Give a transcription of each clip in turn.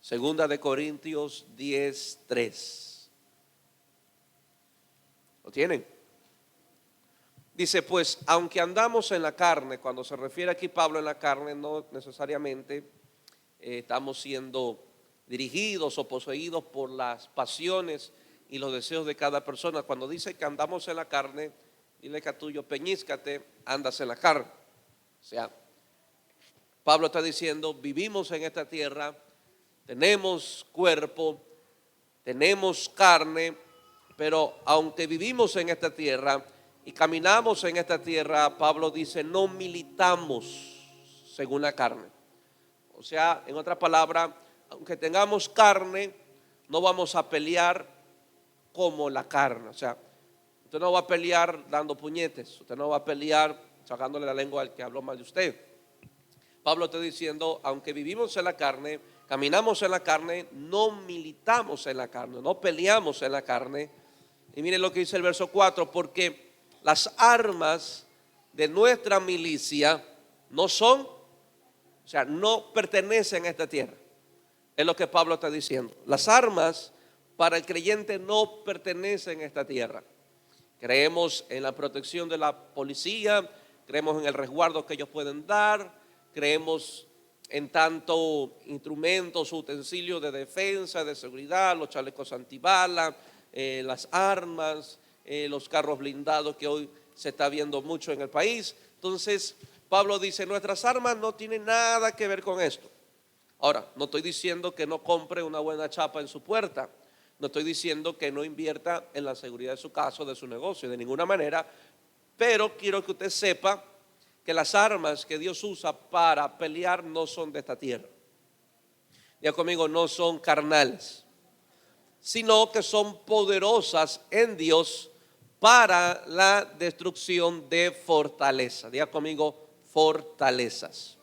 Segunda de Corintios 10:3. ¿Lo tienen? Dice, pues aunque andamos en la carne, cuando se refiere aquí Pablo en la carne, no necesariamente estamos siendo dirigidos o poseídos por las pasiones y los deseos de cada persona. Cuando dice que andamos en la carne, dile que a tuyo, peñíscate, andas en la carne. O sea, Pablo está diciendo, vivimos en esta tierra, tenemos cuerpo, tenemos carne, pero aunque vivimos en esta tierra y caminamos en esta tierra, Pablo dice, no militamos según la carne. O sea, en otra palabra, aunque tengamos carne, no vamos a pelear como la carne. O sea, usted no va a pelear dando puñetes, usted no va a pelear sacándole la lengua al que habló mal de usted. Pablo está diciendo, aunque vivimos en la carne, caminamos en la carne, no militamos en la carne, no peleamos en la carne. Y miren lo que dice el verso 4, porque las armas de nuestra milicia no son, o sea, no pertenecen a esta tierra. Es lo que Pablo está diciendo. Las armas para el creyente no pertenecen a esta tierra. Creemos en la protección de la policía, creemos en el resguardo que ellos pueden dar, creemos en tanto instrumentos, utensilios de defensa, de seguridad, los chalecos antibalas, las armas, los carros blindados que hoy se está viendo mucho en el país. Entonces Pablo dice, nuestras armas no tienen nada que ver con esto. Ahora, no estoy diciendo que no compre una buena chapa en su puerta, no estoy diciendo que no invierta en la seguridad de su casa o de su negocio, de ninguna manera, pero quiero que usted sepa que las armas que Dios usa para pelear no son de esta tierra. Ya conmigo, no son carnales, sino que son poderosas en Dios para la destrucción de fortalezas. Diga conmigo, fortalezas.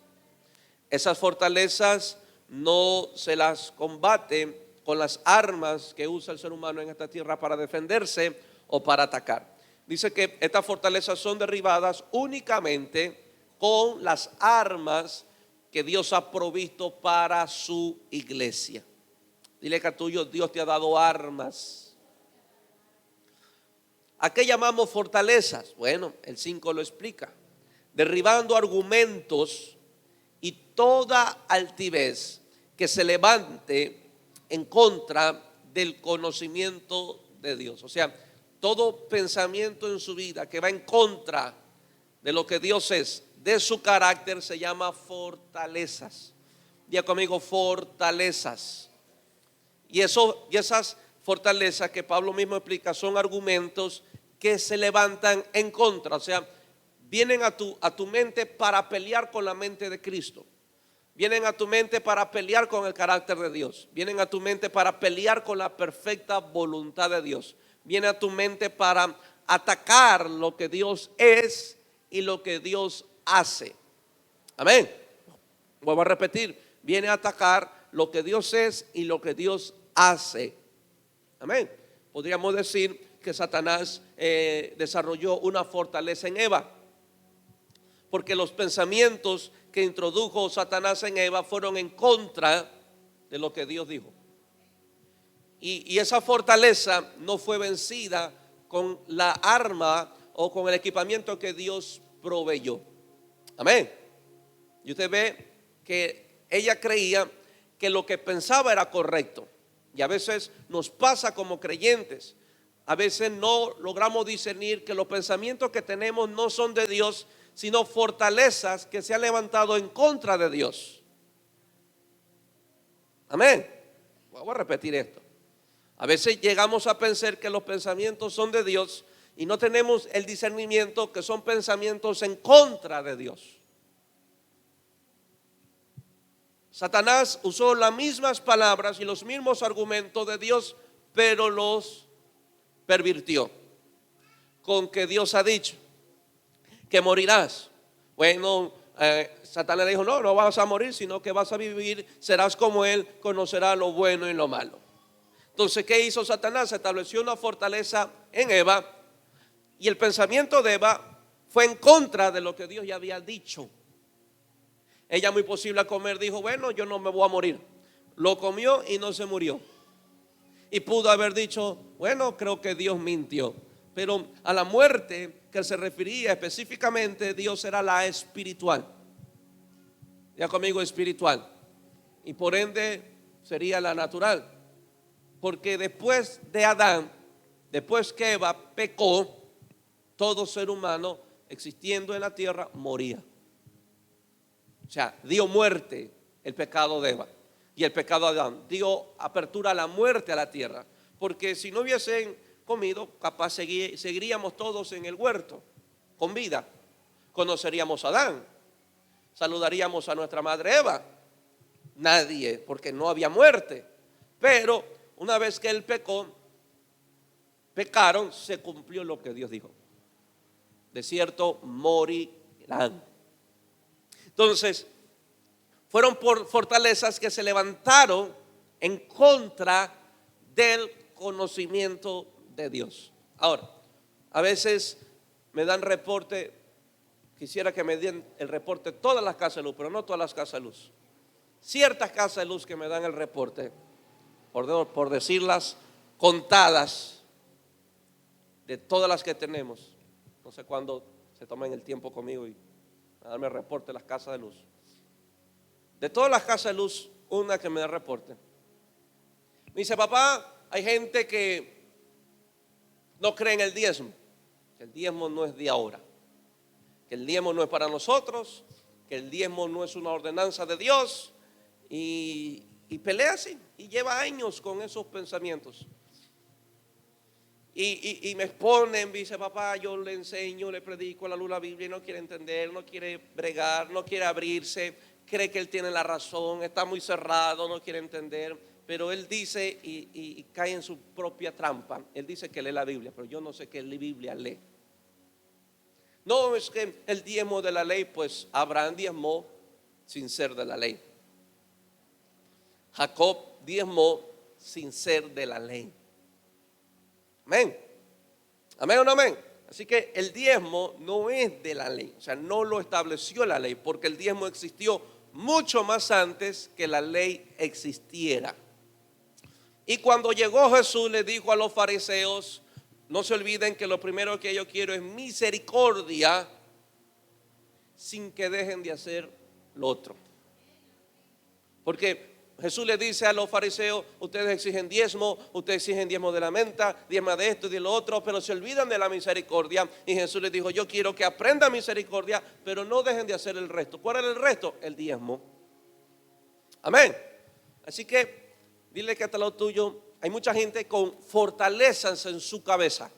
Esas fortalezas no se las combate con las armas que usa el ser humano en esta tierra para defenderse o para atacar. Dice que estas fortalezas son derribadas únicamente con las armas que Dios ha provisto para su iglesia. Dile que a tuyo, Dios te ha dado armas. ¿A qué llamamos fortalezas? Bueno, el 5 lo explica. Derribando argumentos y toda altivez que se levante en contra del conocimiento de Dios. O sea, todo pensamiento en su vida que va en contra de lo que Dios es, de su carácter, se llama fortalezas. Diga conmigo, fortalezas. Y esas fortalezas que Pablo mismo explica son argumentos que se levantan en contra. O sea, vienen a tu mente para pelear con la mente de Cristo. Vienen a tu mente para pelear con el carácter de Dios. Vienen a tu mente para pelear con la perfecta voluntad de Dios. Viene a tu mente para atacar lo que Dios es y lo que Dios hace. Amén. Vuelvo a repetir, viene a atacar lo que Dios es y lo que Dios hace. Amén. Podríamos decir que Satanás desarrolló una fortaleza en Eva, porque los pensamientos que introdujo Satanás en Eva fueron en contra de lo que Dios dijo. Y esa fortaleza no fue vencida con la arma o con el equipamiento que Dios proveyó. Amén. Y usted ve que ella creía que lo que pensaba era correcto. Y a veces nos pasa como creyentes. A veces no logramos discernir que los pensamientos que tenemos no son de Dios, sino fortalezas que se han levantado en contra de Dios. Amén. Voy a repetir esto. A veces llegamos a pensar que los pensamientos son de Dios y no tenemos el discernimiento que son pensamientos en contra de Dios. Satanás usó las mismas palabras y los mismos argumentos de Dios, pero los pervirtió. Con que Dios ha dicho que morirás. Bueno, Satanás le dijo, no vas a morir, sino que vas a vivir, serás como Él, conocerás lo bueno y lo malo. Entonces, ¿qué hizo Satanás? Estableció una fortaleza en Eva y el pensamiento de Eva fue en contra de lo que Dios ya había dicho. Ella, muy posible a comer, dijo, bueno, yo no me voy a morir. lo comió y no se murió. Y pudo haber dicho, bueno, creo que Dios mintió. Pero a la muerte que se refería específicamente, Dios era la espiritual. Ya conmigo, espiritual. Y por ende sería la natural. Porque después de Adán, después que Eva pecó, todo ser humano existiendo en la tierra moría. O sea, dio muerte el pecado de Eva y el pecado de Adán. Dio apertura a la muerte a la tierra. Porque si no hubiesen comido, capaz seguiríamos todos en el huerto, con vida. Conoceríamos a Adán, saludaríamos a nuestra madre Eva. Nadie, porque no había muerte. Pero una vez que él pecaron, se cumplió lo que Dios dijo. De cierto morirán. Entonces, fueron por fortalezas que se levantaron en contra del conocimiento de Dios. Ahora, a veces me dan reporte, quisiera que me den el reporte todas las casas de luz, pero no todas las casas de luz. Ciertas casas de luz que me dan el reporte, por decirlas contadas, de todas las que tenemos. No sé cuándo se tomen el tiempo conmigo y darme el reporte de las casas de luz. De todas las casas de luz, una que me da reporte. Me dice, papá, hay gente que no cree en el diezmo. Que el diezmo no es de ahora. Que el diezmo no es para nosotros. Que el diezmo no es una ordenanza de Dios. Y pelea así. Y lleva años con esos pensamientos. Y me exponen, dice, papá, yo le enseño, le predico a la luz la Biblia y no quiere entender, no quiere bregar, no quiere abrirse, cree que él tiene la razón, está muy cerrado, no quiere entender. Pero él dice y cae en su propia trampa. Él dice que lee la Biblia, pero yo no sé qué Biblia lee. No, es que el diezmo de la ley, pues Abraham diezmó sin ser de la ley. Jacob diezmó sin ser de la ley. Amén. Amén o no amén. Así que el diezmo no es de la ley. O sea, no lo estableció la ley, porque el diezmo existió mucho más antes que la ley existiera. Y cuando llegó Jesús, le dijo a los fariseos, no se olviden que lo primero que yo quiero es misericordia, sin que dejen de hacer lo otro. Porque Jesús le dice a los fariseos, ustedes exigen diezmo de la menta, diezma de esto y de lo otro, pero se olvidan de la misericordia. Y Jesús les dijo, yo quiero que aprendan misericordia, pero no dejen de hacer el resto. ¿Cuál era el resto? El diezmo. Amén. Así que dile que hasta lo tuyo, hay mucha gente con fortalezas en su cabeza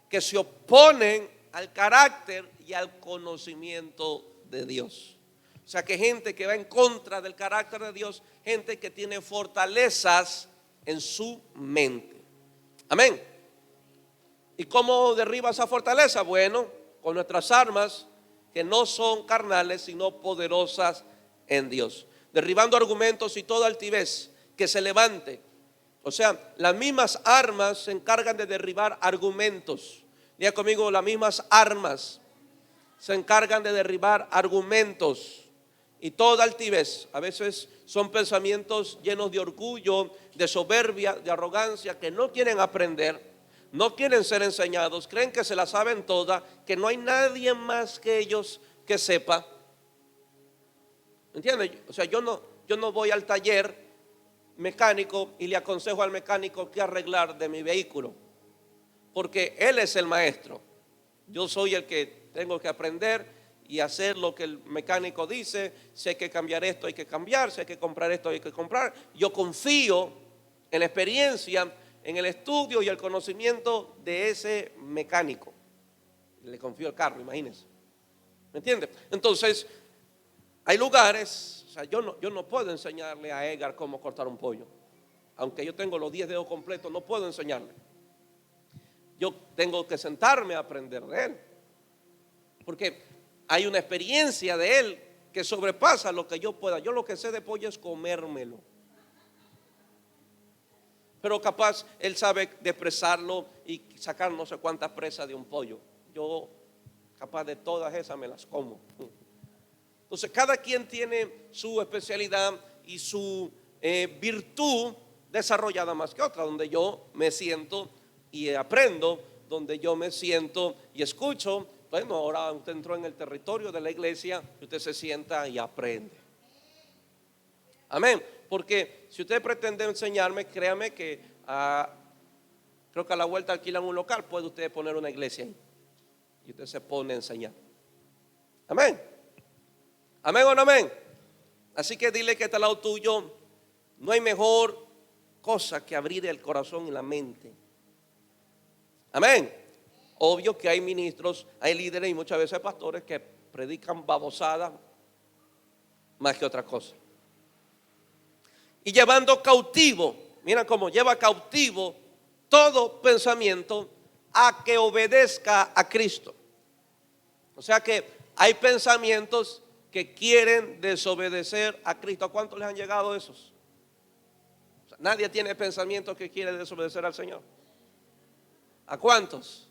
que se oponen al carácter y al conocimiento de Dios. O sea, que gente que va en contra del carácter de Dios, gente que tiene fortalezas en su mente. Amén. ¿Y cómo derriba esa fortaleza? Bueno, con nuestras armas que no son carnales, sino poderosas en Dios. Derribando argumentos y toda altivez que se levante. O sea, las mismas armas se encargan de derribar argumentos. Diga conmigo, las mismas armas se encargan de derribar argumentos. Y toda altivez, a veces son pensamientos llenos de orgullo, de soberbia, de arrogancia, que no quieren aprender, no quieren ser enseñados, creen que se la saben toda, que no hay nadie más que ellos que sepa. ¿Entiendes? O sea, yo no voy al taller mecánico y le aconsejo al mecánico qué arreglar de mi vehículo, porque él es el maestro. Yo soy el que tengo que aprender y hacer lo que el mecánico dice. Si hay que cambiar esto, hay que cambiar. Si hay que comprar esto, hay que comprar. Yo confío en la experiencia, en el estudio y el conocimiento de ese mecánico. Le confío el carro, imagínense. ¿Me entiende? Entonces, hay lugares, o sea, yo no puedo enseñarle a Edgar cómo cortar un pollo. Aunque yo tengo los 10 dedos completos, no puedo enseñarle. Yo tengo que sentarme a aprender de él. Porque hay una experiencia de él que sobrepasa lo que yo pueda. Yo lo que sé de pollo es comérmelo. Pero capaz él sabe depresarlo y sacar no sé cuántas presas de un pollo. Yo capaz de todas esas me las como. Entonces cada quien tiene su especialidad y su virtud desarrollada más que otra, donde yo me siento y aprendo, donde yo me siento y escucho. Bueno, ahora usted entró en el territorio de la iglesia, usted se sienta y aprende. Amén. Porque si usted pretende enseñarme, créame que creo que a la vuelta alquilan un local, puede usted poner una iglesia ahí y usted se pone a enseñar. Amén. Amén o no amén. Así que dile que está al lado tuyo, no hay mejor cosa que abrir el corazón y la mente. Amén. Obvio que hay ministros, hay líderes y muchas veces pastores que predican babosadas más que otra cosa. Y llevando cautivo, mira cómo lleva cautivo todo pensamiento a que obedezca a Cristo. O sea que hay pensamientos que quieren desobedecer a Cristo. ¿A cuántos les han llegado esos? O sea, nadie tiene pensamientos que quiere desobedecer al Señor. ¿A cuántos?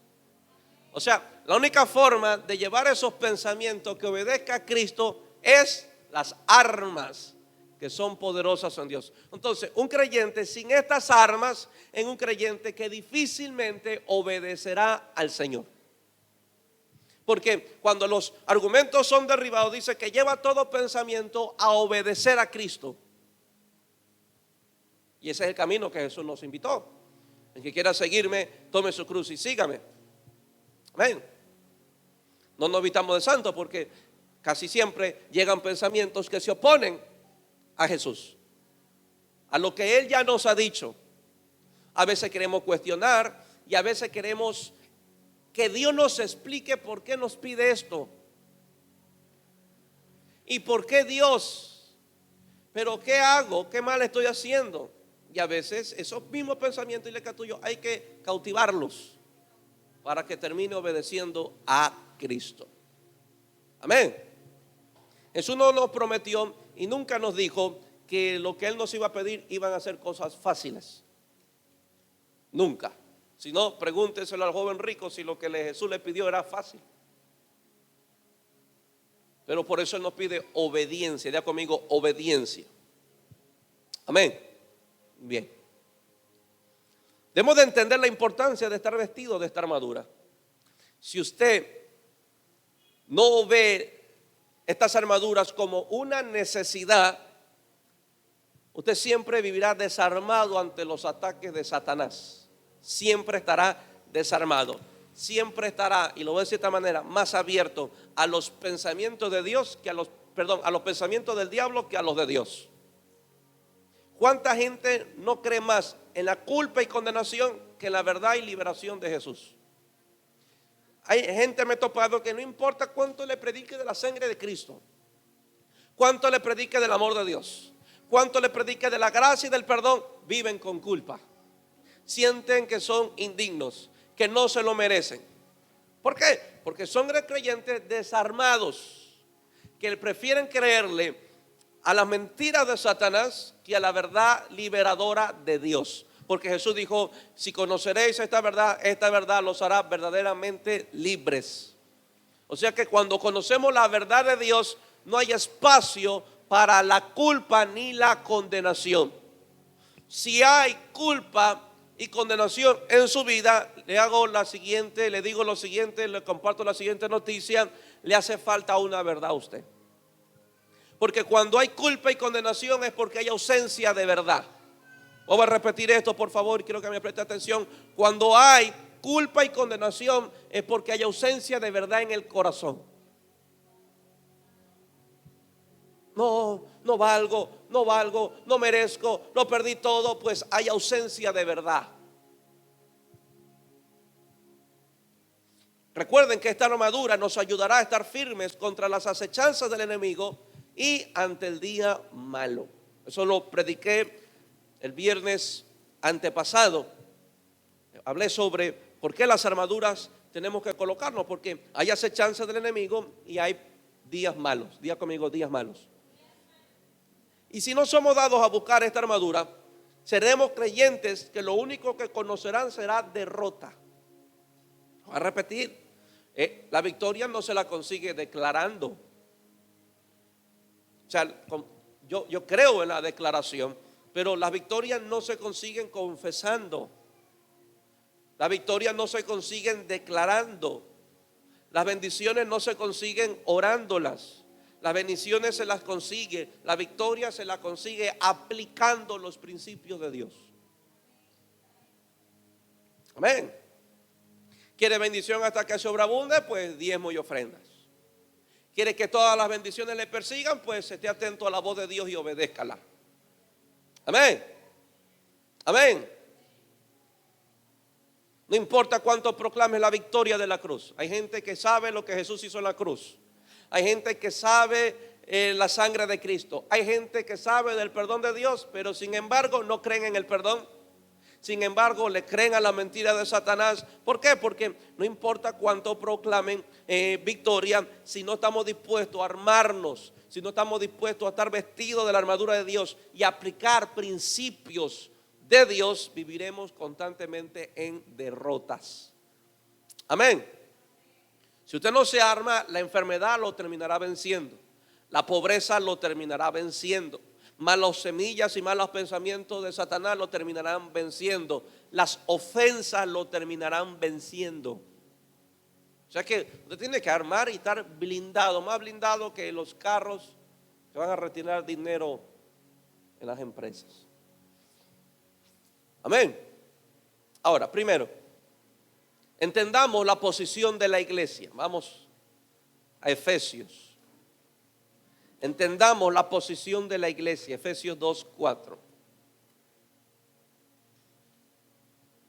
O sea, la única forma de llevar esos pensamientos que obedezca a Cristo es las armas que son poderosas en Dios. Entonces, un creyente sin estas armas es un creyente que difícilmente obedecerá al Señor. Porque cuando los argumentos son derribados, dice que lleva todo pensamiento a obedecer a Cristo. Y ese es el camino que Jesús nos invitó. El que quiera seguirme, tome su cruz y sígame. Amén. No nos vistamos de santo porque casi siempre llegan pensamientos que se oponen a Jesús, a lo que Él ya nos ha dicho. A veces queremos cuestionar y a veces queremos que Dios nos explique por qué nos pide esto. ¿Y por qué Dios? ¿Pero qué hago? ¿Qué mal estoy haciendo? Y a veces esos mismos pensamientos y tuyos hay que cautivarlos para que termine obedeciendo a Cristo. Amén. Jesús no nos prometió y nunca nos dijo que lo que Él nos iba a pedir iban a ser cosas fáciles. Nunca. Si no, pregúnteselo al joven rico si lo que Jesús le pidió era fácil. Pero por eso Él nos pide obediencia. Diga conmigo, obediencia. Amén. Bien. Debemos de entender la importancia de estar vestido de esta armadura. Si usted no ve estas armaduras como una necesidad, usted siempre vivirá desarmado ante los ataques de Satanás. Siempre estará desarmado. Siempre estará, y lo voy a decir de esta manera, más abierto a los pensamientos de Dios que a los pensamientos del diablo que a los de Dios. ¿Cuánta gente no cree más en la culpa y condenación que en la verdad y liberación de Jesús? Hay gente, me he topado, que no importa cuánto le predique de la sangre de Cristo, cuánto le predique del amor de Dios, cuánto le predique de la gracia y del perdón, viven con culpa. Sienten que son indignos, que no se lo merecen. ¿Por qué? Porque son creyentes desarmados, que prefieren creerle a las mentiras de Satanás que a la verdad liberadora de Dios. Porque Jesús dijo, si conoceréis esta verdad los hará verdaderamente libres. O sea que cuando conocemos la verdad de Dios, no hay espacio para la culpa ni la condenación. Si hay culpa y condenación en su vida, le digo lo siguiente, le comparto la siguiente noticia: le hace falta una verdad a usted. Porque cuando hay culpa y condenación es porque hay ausencia de verdad. Voy a repetir esto, por favor, quiero que me preste atención. Cuando hay culpa y condenación es porque hay ausencia de verdad en el corazón. No valgo, no merezco, lo perdí todo, pues hay ausencia de verdad. Recuerden que esta armadura nos ayudará a estar firmes contra las acechanzas del enemigo y ante el día malo. Eso lo prediqué el viernes antepasado. Hablé sobre por qué las armaduras tenemos que colocarnos, porque hay acechanzas del enemigo y hay días malos. Diga conmigo, días malos. Y si no somos dados a buscar esta armadura, seremos creyentes que lo único que conocerán será derrota. Voy a repetir, la victoria no se la consigue declarando. O sea, yo creo en la declaración, Pero las victorias no se consiguen confesando. Las victorias no se consiguen declarando. Las bendiciones no se consiguen orándolas. Las bendiciones se las consigue, la victoria se la consigue aplicando los principios de Dios. Amén. ¿Quiere bendición hasta que sobreabunde? Pues diezmo y ofrendas. ¿Quiere que todas las bendiciones le persigan? Pues esté atento a la voz de Dios y obedézcala. Amén. Amén. No importa cuánto proclames la victoria de la cruz. Hay gente que sabe lo que Jesús hizo en la cruz. Hay gente que sabe la sangre de Cristo. Hay gente que sabe del perdón de Dios, pero sin embargo no creen en el perdón. Sin embargo le creen a la mentira de Satanás. ¿Por qué? Porque no importa cuánto proclamen victoria, si no estamos dispuestos a armarnos, si no estamos dispuestos a estar vestidos de la armadura de Dios y aplicar principios de Dios, viviremos constantemente en derrotas. Amén. Si usted no se arma, la enfermedad lo terminará venciendo, la pobreza lo terminará venciendo, malas semillas y malos pensamientos de Satanás lo terminarán venciendo, las ofensas lo terminarán venciendo. O sea que usted tiene que armar y estar blindado, más blindado que los carros que van a retirar dinero en las empresas. Amén. Ahora, primero, entendamos la posición de la iglesia. Vamos a Efesios. Entendamos la posición de la iglesia. Efesios 2:4.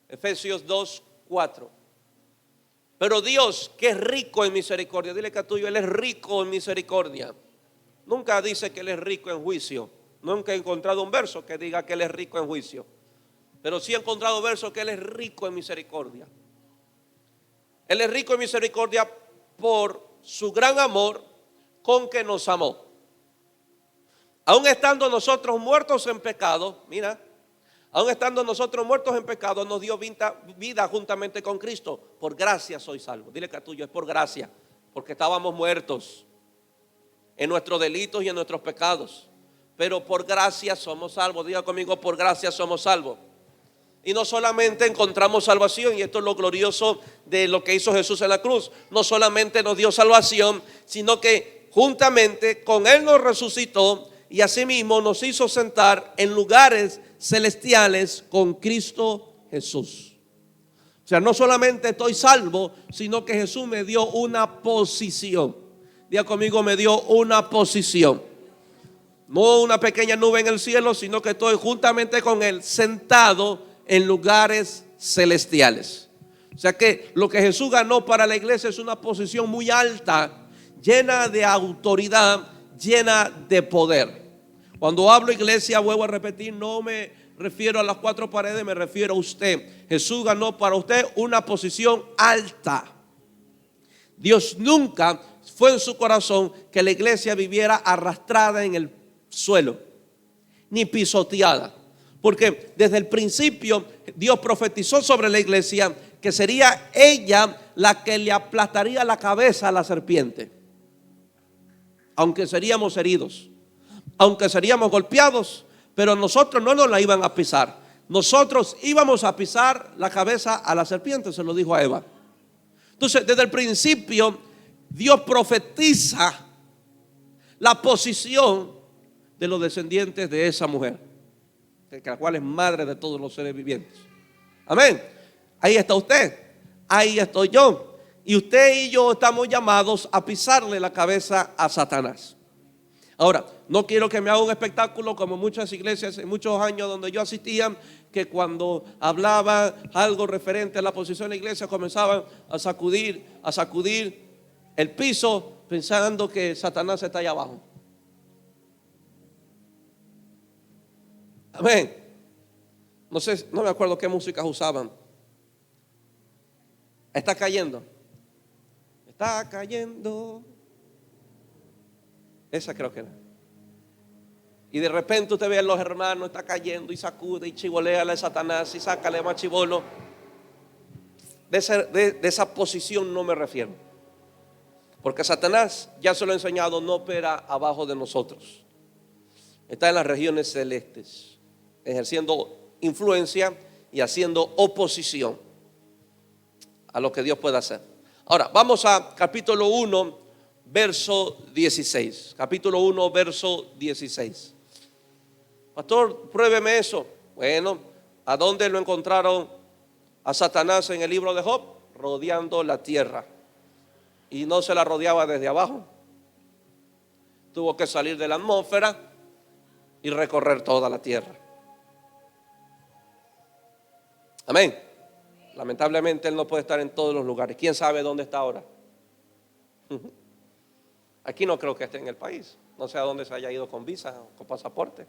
Efesios 2:4. Pero Dios, que es rico en misericordia, dile que a tuyo, Él es rico en misericordia. Nunca dice que Él es rico en juicio. Nunca he encontrado un verso que diga que Él es rico en juicio. Pero sí he encontrado versos que Él es rico en misericordia. Él es rico en misericordia por su gran amor con que nos amó. Aun estando nosotros muertos en pecado, mira, aun estando nosotros muertos en pecado, nos dio vida juntamente con Cristo. Por gracia soy salvo. Dile que a tuyo, es por gracia, porque estábamos muertos en nuestros delitos y en nuestros pecados. Pero por gracia somos salvos. Diga conmigo, por gracia somos salvos. Y no solamente encontramos salvación, y esto es lo glorioso de lo que hizo Jesús en la cruz. No solamente nos dio salvación, sino que juntamente con Él nos resucitó y asimismo nos hizo sentar en lugares celestiales con Cristo Jesús. O sea, no solamente estoy salvo, sino que Jesús me dio una posición. Diga conmigo, me dio una posición. No una pequeña nube en el cielo, sino que estoy juntamente con Él sentado en lugares celestiales. O sea que lo que Jesús ganó para la iglesia es una posición muy alta, llena de autoridad, llena de poder. Cuando hablo iglesia, vuelvo a repetir, no me refiero a las cuatro paredes, me refiero a usted. Jesús ganó para usted una posición alta. Dios nunca fue en su corazón que la iglesia viviera arrastrada en el suelo, ni pisoteada. Porque desde el principio Dios profetizó sobre la iglesia que sería ella la que le aplastaría la cabeza a la serpiente. Aunque seríamos heridos, aunque seríamos golpeados, pero nosotros no nos la iban a pisar. Nosotros íbamos a pisar la cabeza a la serpiente, se lo dijo a Eva. Entonces, desde el principio Dios profetiza la posición de los descendientes de esa mujer, la cual es madre de todos los seres vivientes. Amén. Ahí está usted, ahí estoy yo, y usted y yo estamos llamados a pisarle la cabeza a Satanás. Ahora, no quiero que me haga un espectáculo como muchas iglesias en muchos años donde yo asistía, que cuando hablaba algo referente a la posición de la iglesia comenzaban a sacudir el piso pensando que Satanás está allá abajo. Amén. No sé, no me acuerdo qué músicas usaban. Está cayendo. Está cayendo. Esa creo que era. Y de repente usted ve a los hermanos, está cayendo y sacude y chivolea a Satanás y sácale más chivolo. De esa posición no me refiero. Porque Satanás, ya se lo he enseñado, no opera abajo de nosotros. Está en las regiones celestes. ejerciendo influencia y haciendo oposición a lo que Dios puede hacer. Ahora, vamos a capítulo 1, verso 16. Capítulo 1, verso 16. Pastor, pruébeme eso. Bueno, ¿a dónde lo encontraron a Satanás en el libro de Job? Rodeando la tierra. Y no se la rodeaba desde abajo. Tuvo que salir de la atmósfera y recorrer toda la tierra. Amén. Lamentablemente él no puede estar en todos los lugares. ¿Quién sabe dónde está ahora? Aquí no creo que esté en el país. No sé a dónde se haya ido con visa o con pasaporte.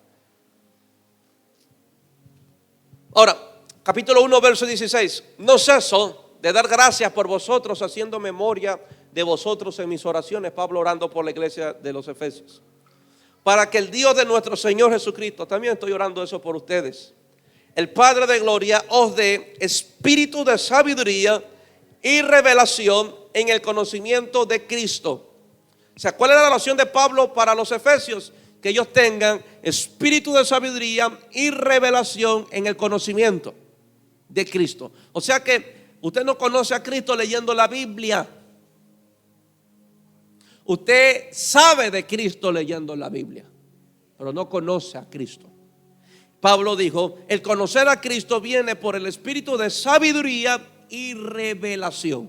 Ahora, capítulo 1, verso 16. No ceso de dar gracias por vosotros, haciendo memoria de vosotros en mis oraciones. Pablo orando por la iglesia de los Efesios. Para que el Dios de nuestro Señor Jesucristo, también estoy orando eso por ustedes, el Padre de gloria, os dé espíritu de sabiduría y revelación en el conocimiento de Cristo. O sea, ¿cuál es la oración de Pablo para los Efesios? Que ellos tengan espíritu de sabiduría y revelación en el conocimiento de Cristo. O sea que usted no conoce a Cristo leyendo la Biblia. Usted sabe de Cristo leyendo la Biblia, pero no conoce a Cristo. Pablo dijo, el conocer a Cristo viene por el espíritu de sabiduría y revelación.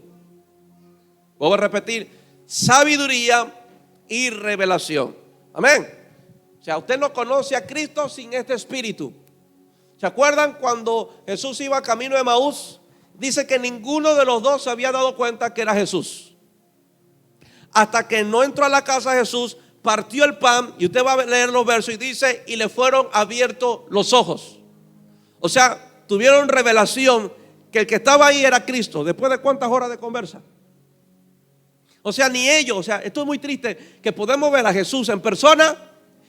Voy a repetir, sabiduría y revelación. Amén. O sea, usted no conoce a Cristo sin este espíritu. ¿Se acuerdan cuando Jesús iba camino de Emaús? Dice que ninguno de los dos se había dado cuenta que era Jesús. Hasta que no entró a la casa de Jesús, partió el pan, y usted va a leer los versos y dice, y le fueron abiertos los ojos. O sea, tuvieron revelación que el que estaba ahí era Cristo. ¿Después de cuántas horas de conversa? O sea, ni ellos, o sea, esto es muy triste, que podemos ver a Jesús en persona,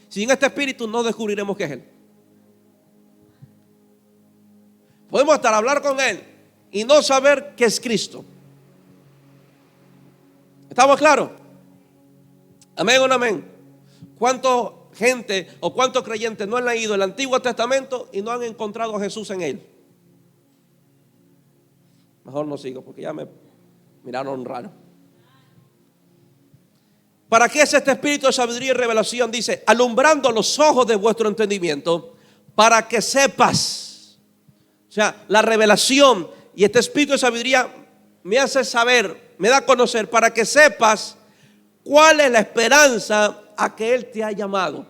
sin este espíritu no descubriremos que es Él. Podemos hasta hablar con Él y no saber que es Cristo. ¿Estamos claros? Amén o no amén. ¿Cuánta gente o cuántos creyentes no han leído el Antiguo Testamento y no han encontrado a Jesús en él? Mejor no sigo porque ya me miraron raro. ¿Para qué es este espíritu de sabiduría y revelación? Dice, alumbrando los ojos de vuestro entendimiento, para que sepas. O sea, la revelación y este espíritu de sabiduría me hace saber, me da a conocer, para que sepas cuál es la esperanza a que Él te ha llamado.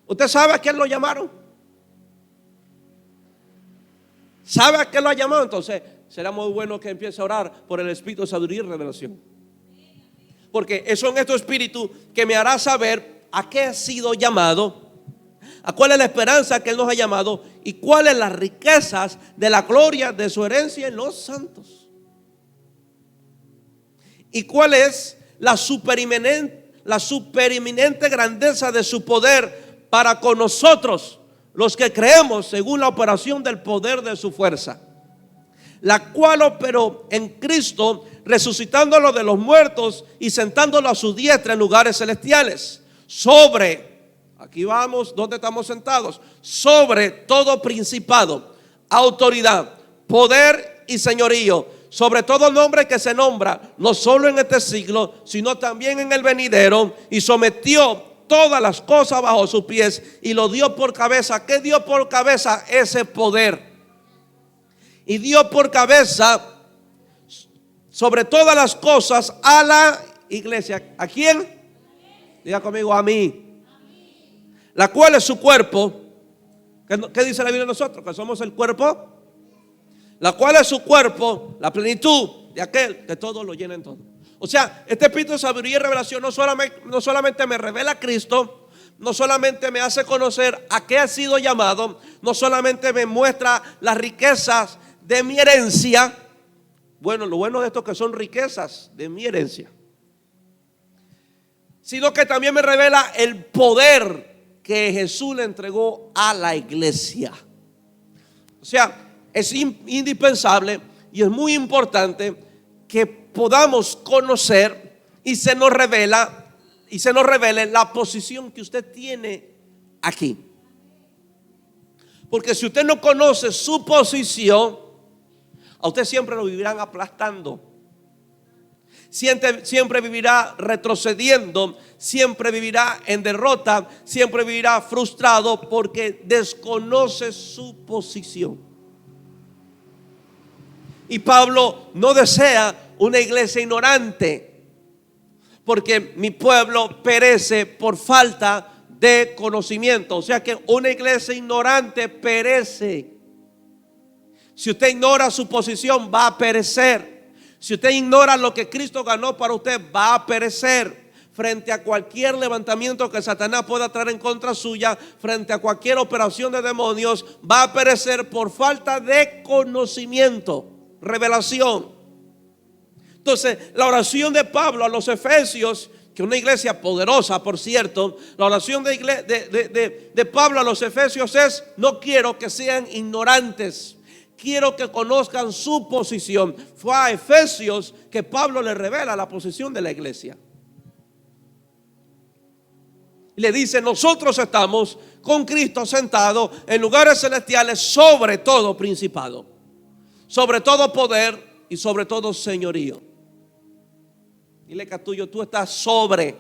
¿Usted sabe a quién lo llamaron? ¿Sabe a quién lo ha llamado? Entonces será muy bueno que empiece a orar por el espíritu de sabiduría y revelación, porque es en este espíritu que me hará saber a qué ha sido llamado, a cuál es la esperanza que Él nos ha llamado y cuáles las riquezas de la gloria de su herencia en los santos, y cuál es la supereminente grandeza de su poder para con nosotros, los que creemos, según la operación del poder de su fuerza, la cual operó en Cristo, resucitándolo de los muertos y sentándolo a su diestra en lugares celestiales, aquí vamos, ¿dónde estamos sentados? Sobre todo principado, autoridad, poder y señorío, sobre todo nombre que se nombra, no solo en este siglo, sino también en el venidero, y sometió todas las cosas bajo sus pies y lo dio por cabeza. ¿Qué dio por cabeza? Ese poder. Y dio por cabeza sobre todas las cosas a la iglesia. ¿A quién? Diga conmigo, a mí. La cual es su cuerpo. ¿Qué dice la Biblia de nosotros? Que somos el cuerpo. La cual es su cuerpo, la plenitud de aquel que todo lo llena en todo. O sea, este espíritu de sabiduría y revelación no solamente me revela a Cristo, no solamente me hace conocer a qué ha sido llamado, no solamente me muestra las riquezas de mi herencia. Bueno, lo bueno de esto es que son riquezas de mi herencia, sino que también me revela el poder que Jesús le entregó a la iglesia. O sea, es indispensable y es muy importante que podamos conocer y se nos revele la posición que usted tiene aquí. Porque si usted no conoce su posición, a usted siempre lo vivirán aplastando. Siempre vivirá retrocediendo, siempre vivirá en derrota, siempre vivirá frustrado porque desconoce su posición. Y Pablo no desea una iglesia ignorante, porque mi pueblo perece por falta de conocimiento. O sea que una iglesia ignorante perece. Si usted ignora su posición, va a perecer. Si usted ignora lo que Cristo ganó para usted, va a perecer frente a cualquier levantamiento que Satanás pueda traer en contra suya, frente a cualquier operación de demonios, va a perecer por falta de conocimiento, revelación. Entonces, la oración de Pablo a los Efesios, que una iglesia poderosa, por cierto, la oración de Pablo a los Efesios es: no quiero que sean ignorantes, quiero que conozcan su posición. Fue a Efesios que Pablo le revela la posición de la iglesia. Y le dice: nosotros estamos con Cristo sentados en lugares celestiales sobre todo principado, sobre todo poder y sobre todo señorío. Dile que a tuyo, tú estás sobre,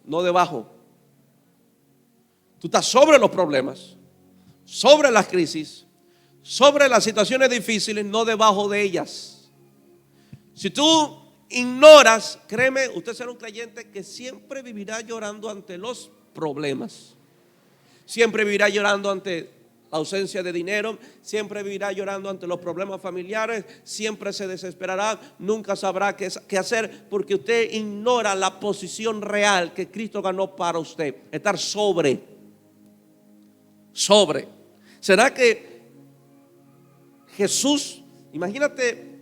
no debajo. Tú estás sobre los problemas, sobre las crisis, sobre las situaciones difíciles, no debajo de ellas. Si tú ignoras, créeme, usted será un creyente que siempre vivirá llorando ante los problemas. Siempre vivirá llorando ante la ausencia de dinero, siempre vivirá llorando ante los problemas familiares, siempre se desesperará, nunca sabrá qué hacer, porque usted ignora la posición real que Cristo ganó para usted. Estar sobre. ¿Será que Jesús, imagínate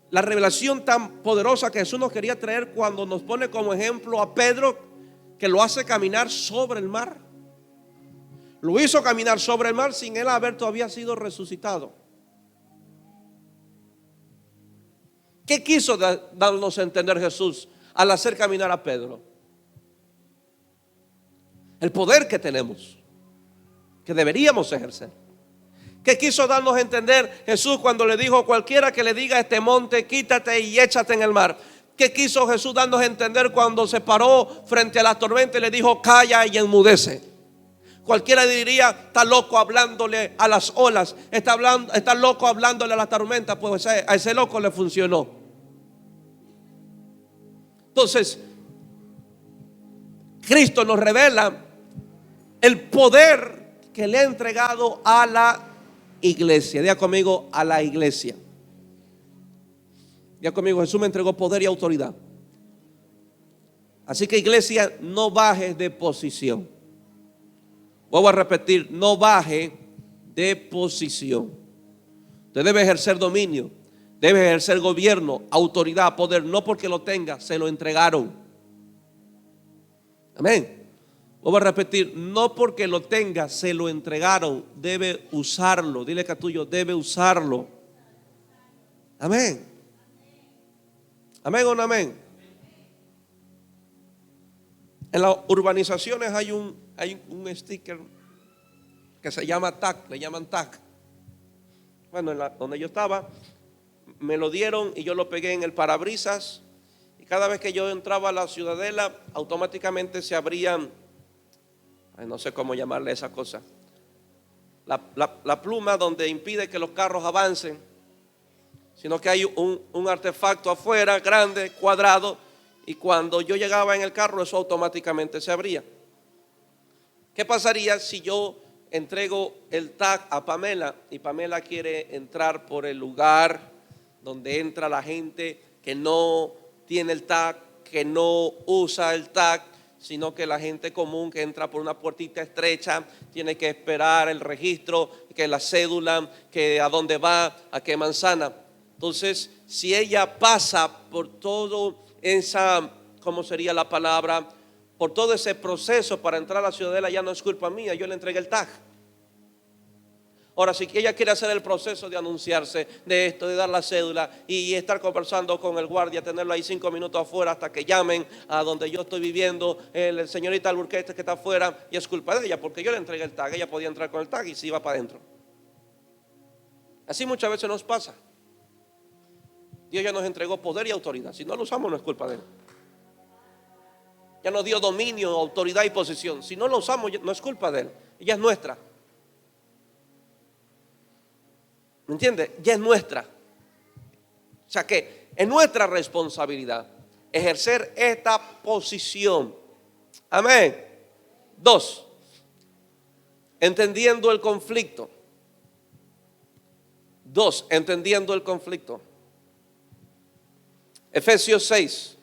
la revelación tan poderosa que Jesús nos quería traer cuando nos pone como ejemplo a Pedro, que lo hace caminar sobre el mar? Lo hizo caminar sobre el mar sin él haber todavía sido resucitado. ¿Qué quiso darnos a entender Jesús al hacer caminar a Pedro? El poder que tenemos, que deberíamos ejercer. ¿Qué quiso darnos a entender Jesús cuando le dijo: cualquiera que le diga a este monte, quítate y échate en el mar? ¿Qué quiso Jesús darnos a entender cuando se paró frente a la tormenta y le dijo: calla y enmudece? Cualquiera diría: está loco hablándole a las olas, está loco hablándole a la tormenta. Pues a ese loco le funcionó. Entonces, Cristo nos revela el poder que le ha entregado a la iglesia. Diga conmigo: a la iglesia. Diga conmigo: Jesús me entregó poder y autoridad. Así que, iglesia, no bajes de posición. Vuelvo a repetir: no baje de posición. Usted debe ejercer dominio, debe ejercer gobierno, autoridad, poder, no porque lo tenga, se lo entregaron. Amén. Vuelvo a repetir: no porque lo tenga, se lo entregaron, debe usarlo. Dile que a tuyo: debe usarlo. Amén. Amén o no amén. En las urbanizaciones hay un sticker que se llama tag, le llaman tag. Bueno, donde yo estaba, me lo dieron y yo lo pegué en el parabrisas. Y cada vez que yo entraba a la Ciudadela, automáticamente se abrían, no sé cómo llamarle esa cosa, la pluma donde impide que los carros avancen, sino que hay un artefacto afuera, grande, cuadrado, y cuando yo llegaba en el carro, eso automáticamente se abría. ¿Qué pasaría si yo entrego el tag a Pamela y Pamela quiere entrar por el lugar donde entra la gente que no tiene el tag, que no usa el tag, sino que la gente común que entra por una puertita estrecha tiene que esperar el registro, que la cédula, que a dónde va, a qué manzana? Entonces, si ella pasa por todo esa, ¿cómo sería la palabra? Por todo ese proceso para entrar a la Ciudadela, ya no es culpa mía, yo le entregué el tag. Ahora, si ella quiere hacer el proceso de anunciarse, de esto, de dar la cédula y estar conversando con el guardia, tenerlo ahí 5 minutos afuera hasta que llamen a donde yo estoy viviendo, señorita Alburquerque que está afuera, y es culpa de ella, porque yo le entregué el tag. Ella podía entrar con el tag y se iba para adentro. Así muchas veces nos pasa. Dios ya nos entregó poder y autoridad. Si no lo usamos, no es culpa de Él. Ya nos dio dominio, autoridad y posición. Si no lo usamos, no es culpa de Él. Ella es nuestra. ¿Me entiende? Ya es nuestra. O sea que es nuestra responsabilidad ejercer esta posición. Amén. 2. Entendiendo el conflicto. 2. Entendiendo el conflicto. Efesios 6.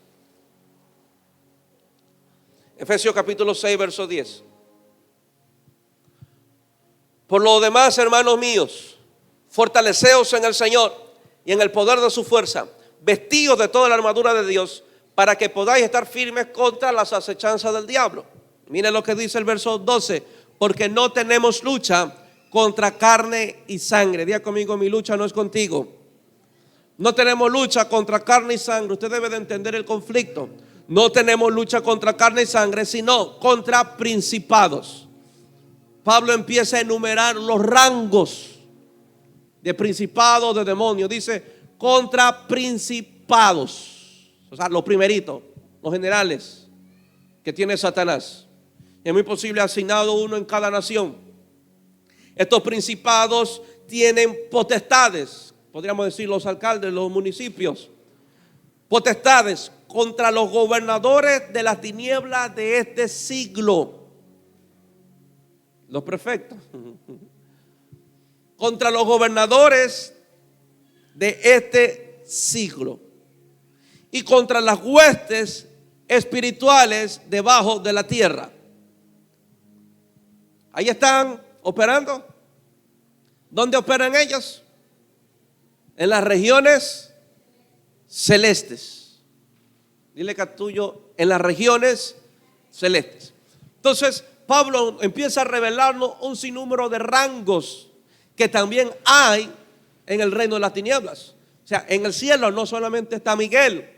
Efesios capítulo 6, verso 10. Por lo demás, hermanos míos, fortaleceos en el Señor y en el poder de su fuerza, vestidos de toda la armadura de Dios, para que podáis estar firmes contra las acechanzas del diablo. Miren lo que dice el verso 12. Porque no tenemos lucha contra carne y sangre. Diga conmigo: mi lucha no es contigo. No tenemos lucha contra carne y sangre. Usted debe de entender el conflicto. No tenemos lucha contra carne y sangre, sino contra principados. Pablo empieza a enumerar los rangos de principados, de demonios. Dice contra principados. O sea, los primeritos, los generales que tiene Satanás. Es muy posible asignado uno en cada nación. Estos principados tienen potestades, podríamos decir los alcaldes, los municipios, potestades contra los gobernadores de las tinieblas de este siglo, los prefectos, contra los gobernadores de este siglo y contra las huestes espirituales debajo de la tierra. Ahí están operando. ¿Dónde operan ellos? En las regiones celestes. Dile que a tuyo, en las regiones celestes. Entonces Pablo empieza a revelarnos un sinnúmero de rangos que también hay en el reino de las tinieblas. O sea, en el cielo no solamente está Miguel,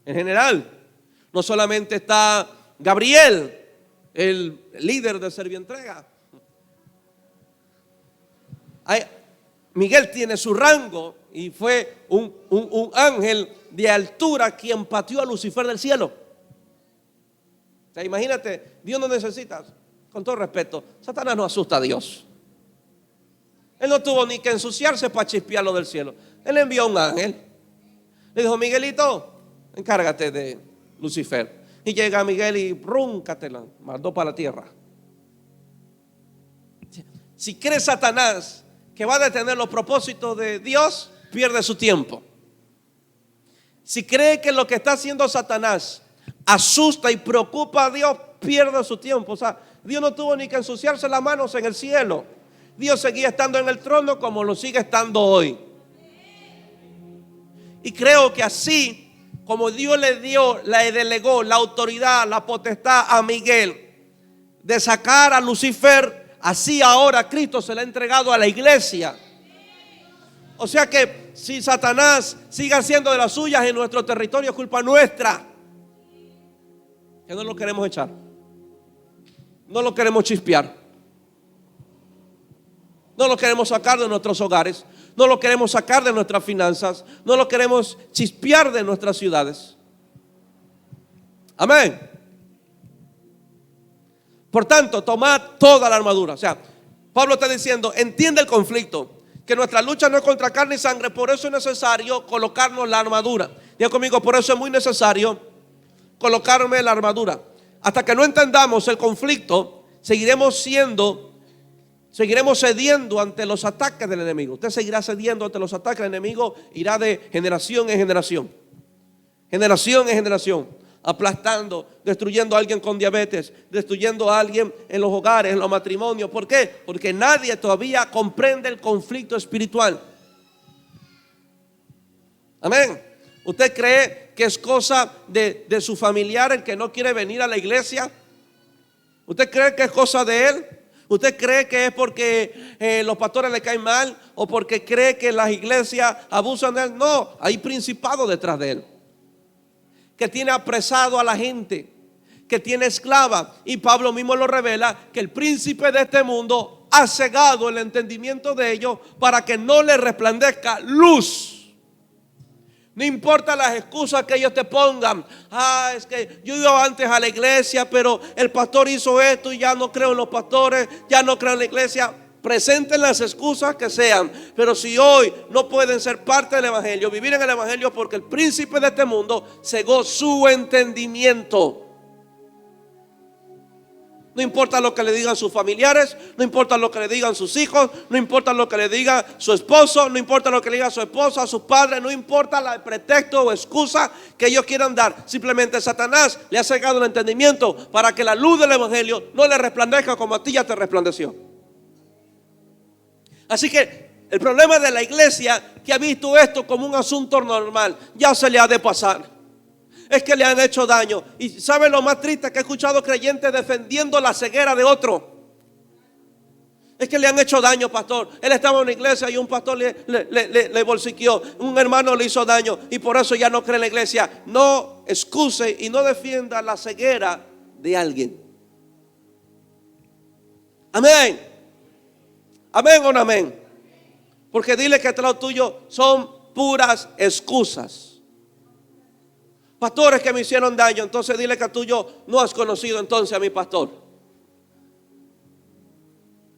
en general, no solamente está Gabriel, el líder de Servientrega. Miguel tiene su rango y fue un ángel de altura quien pateó a Lucifer del cielo. O sea, imagínate, Dios no necesita, con todo respeto, Satanás no asusta a Dios. Él no tuvo ni que ensuciarse para chispearlo del cielo. Él envió a un ángel. Le dijo: Miguelito, encárgate de Lucifer. Y llega Miguel y rúncatela, mandó para la tierra. Si cree Satanás que va a detener los propósitos de Dios, pierde su tiempo. Si cree que lo que está haciendo Satanás asusta y preocupa a Dios, pierde su tiempo. O sea, Dios no tuvo ni que ensuciarse las manos en el cielo. Dios seguía estando en el trono como lo sigue estando hoy. Y creo que así como Dios le delegó la autoridad, la potestad a Miguel de sacar a Lucifer, así ahora Cristo se le ha entregado a la iglesia. O sea que si Satanás sigue haciendo de las suyas en nuestro territorio, es culpa nuestra, que no lo queremos echar, no lo queremos chispear, no lo queremos sacar de nuestros hogares, no lo queremos sacar de nuestras finanzas, no lo queremos chispear de nuestras ciudades. Amén. Por tanto, tomad toda la armadura. O sea, Pablo está diciendo: entiende el conflicto, que nuestra lucha no es contra carne y sangre. Por eso es necesario colocarnos la armadura. Diga conmigo: por eso es muy necesario colocarme la armadura. Hasta que no entendamos el conflicto, seguiremos cediendo ante los ataques del enemigo. Usted seguirá cediendo ante los ataques del enemigo. Irá de generación en generación, generación en generación, aplastando, destruyendo a alguien con diabetes, destruyendo a alguien en los hogares, en los matrimonios. ¿Por qué? Porque nadie todavía comprende el conflicto espiritual. Amén. ¿Usted cree que es cosa de su familiar el que no quiere venir a la iglesia? ¿Usted cree que es cosa de él? ¿Usted cree que es porque los pastores le caen mal o porque cree que las iglesias abusan de él? No, hay principado detrás de él, que tiene apresado a la gente, que tiene esclava. Y Pablo mismo lo revela, que el príncipe de este mundo ha cegado el entendimiento de ellos para que no les resplandezca luz. No importa las excusas que ellos te pongan. Es que yo iba antes a la iglesia, pero el pastor hizo esto y ya no creo en los pastores, ya no creo en la iglesia. Presenten las excusas que sean, pero si hoy no pueden ser parte del evangelio, vivir en el evangelio, porque el príncipe de este mundo cegó su entendimiento. No importa lo que le digan sus familiares, no importa lo que le digan sus hijos, no importa lo que le diga su esposo, no importa lo que le diga su esposa, sus padres, no importa el pretexto o excusa que ellos quieran dar. Simplemente Satanás le ha cegado el entendimiento para que la luz del evangelio no le resplandezca como a ti ya te resplandeció. Así que el problema de la iglesia, que ha visto esto como un asunto normal, ya se le ha de pasar. Es que le han hecho daño. Y ¿sabe lo más triste? Que he escuchado creyentes defendiendo la ceguera de otro. Es que le han hecho daño, pastor. Él estaba en una iglesia y un pastor le bolsiqueó. Un hermano le hizo daño y por eso ya no cree en la iglesia. No excuse y no defienda la ceguera de alguien. Amén. Amén o no amén. Porque dile que atrás tuyo son puras excusas. Pastores que me hicieron daño, entonces dile que tuyo no has conocido entonces a mi pastor.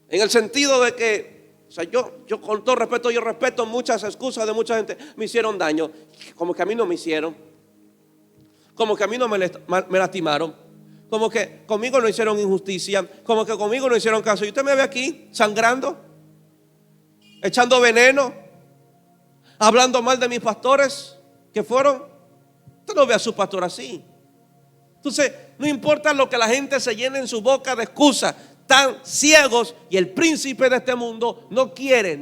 En el sentido de que, o sea, yo con todo respeto, yo respeto muchas excusas de mucha gente. Me hicieron daño, como que a mí no me hicieron, como que a mí no me lastimaron, como que conmigo no hicieron injusticia, como que conmigo no hicieron caso. Y usted me ve aquí sangrando, echando veneno, hablando mal de mis pastores que fueron. Usted no ve a su pastor así. Entonces, no importa lo que la gente se llene en su boca de excusas, tan ciegos, y el príncipe de este mundo no quiere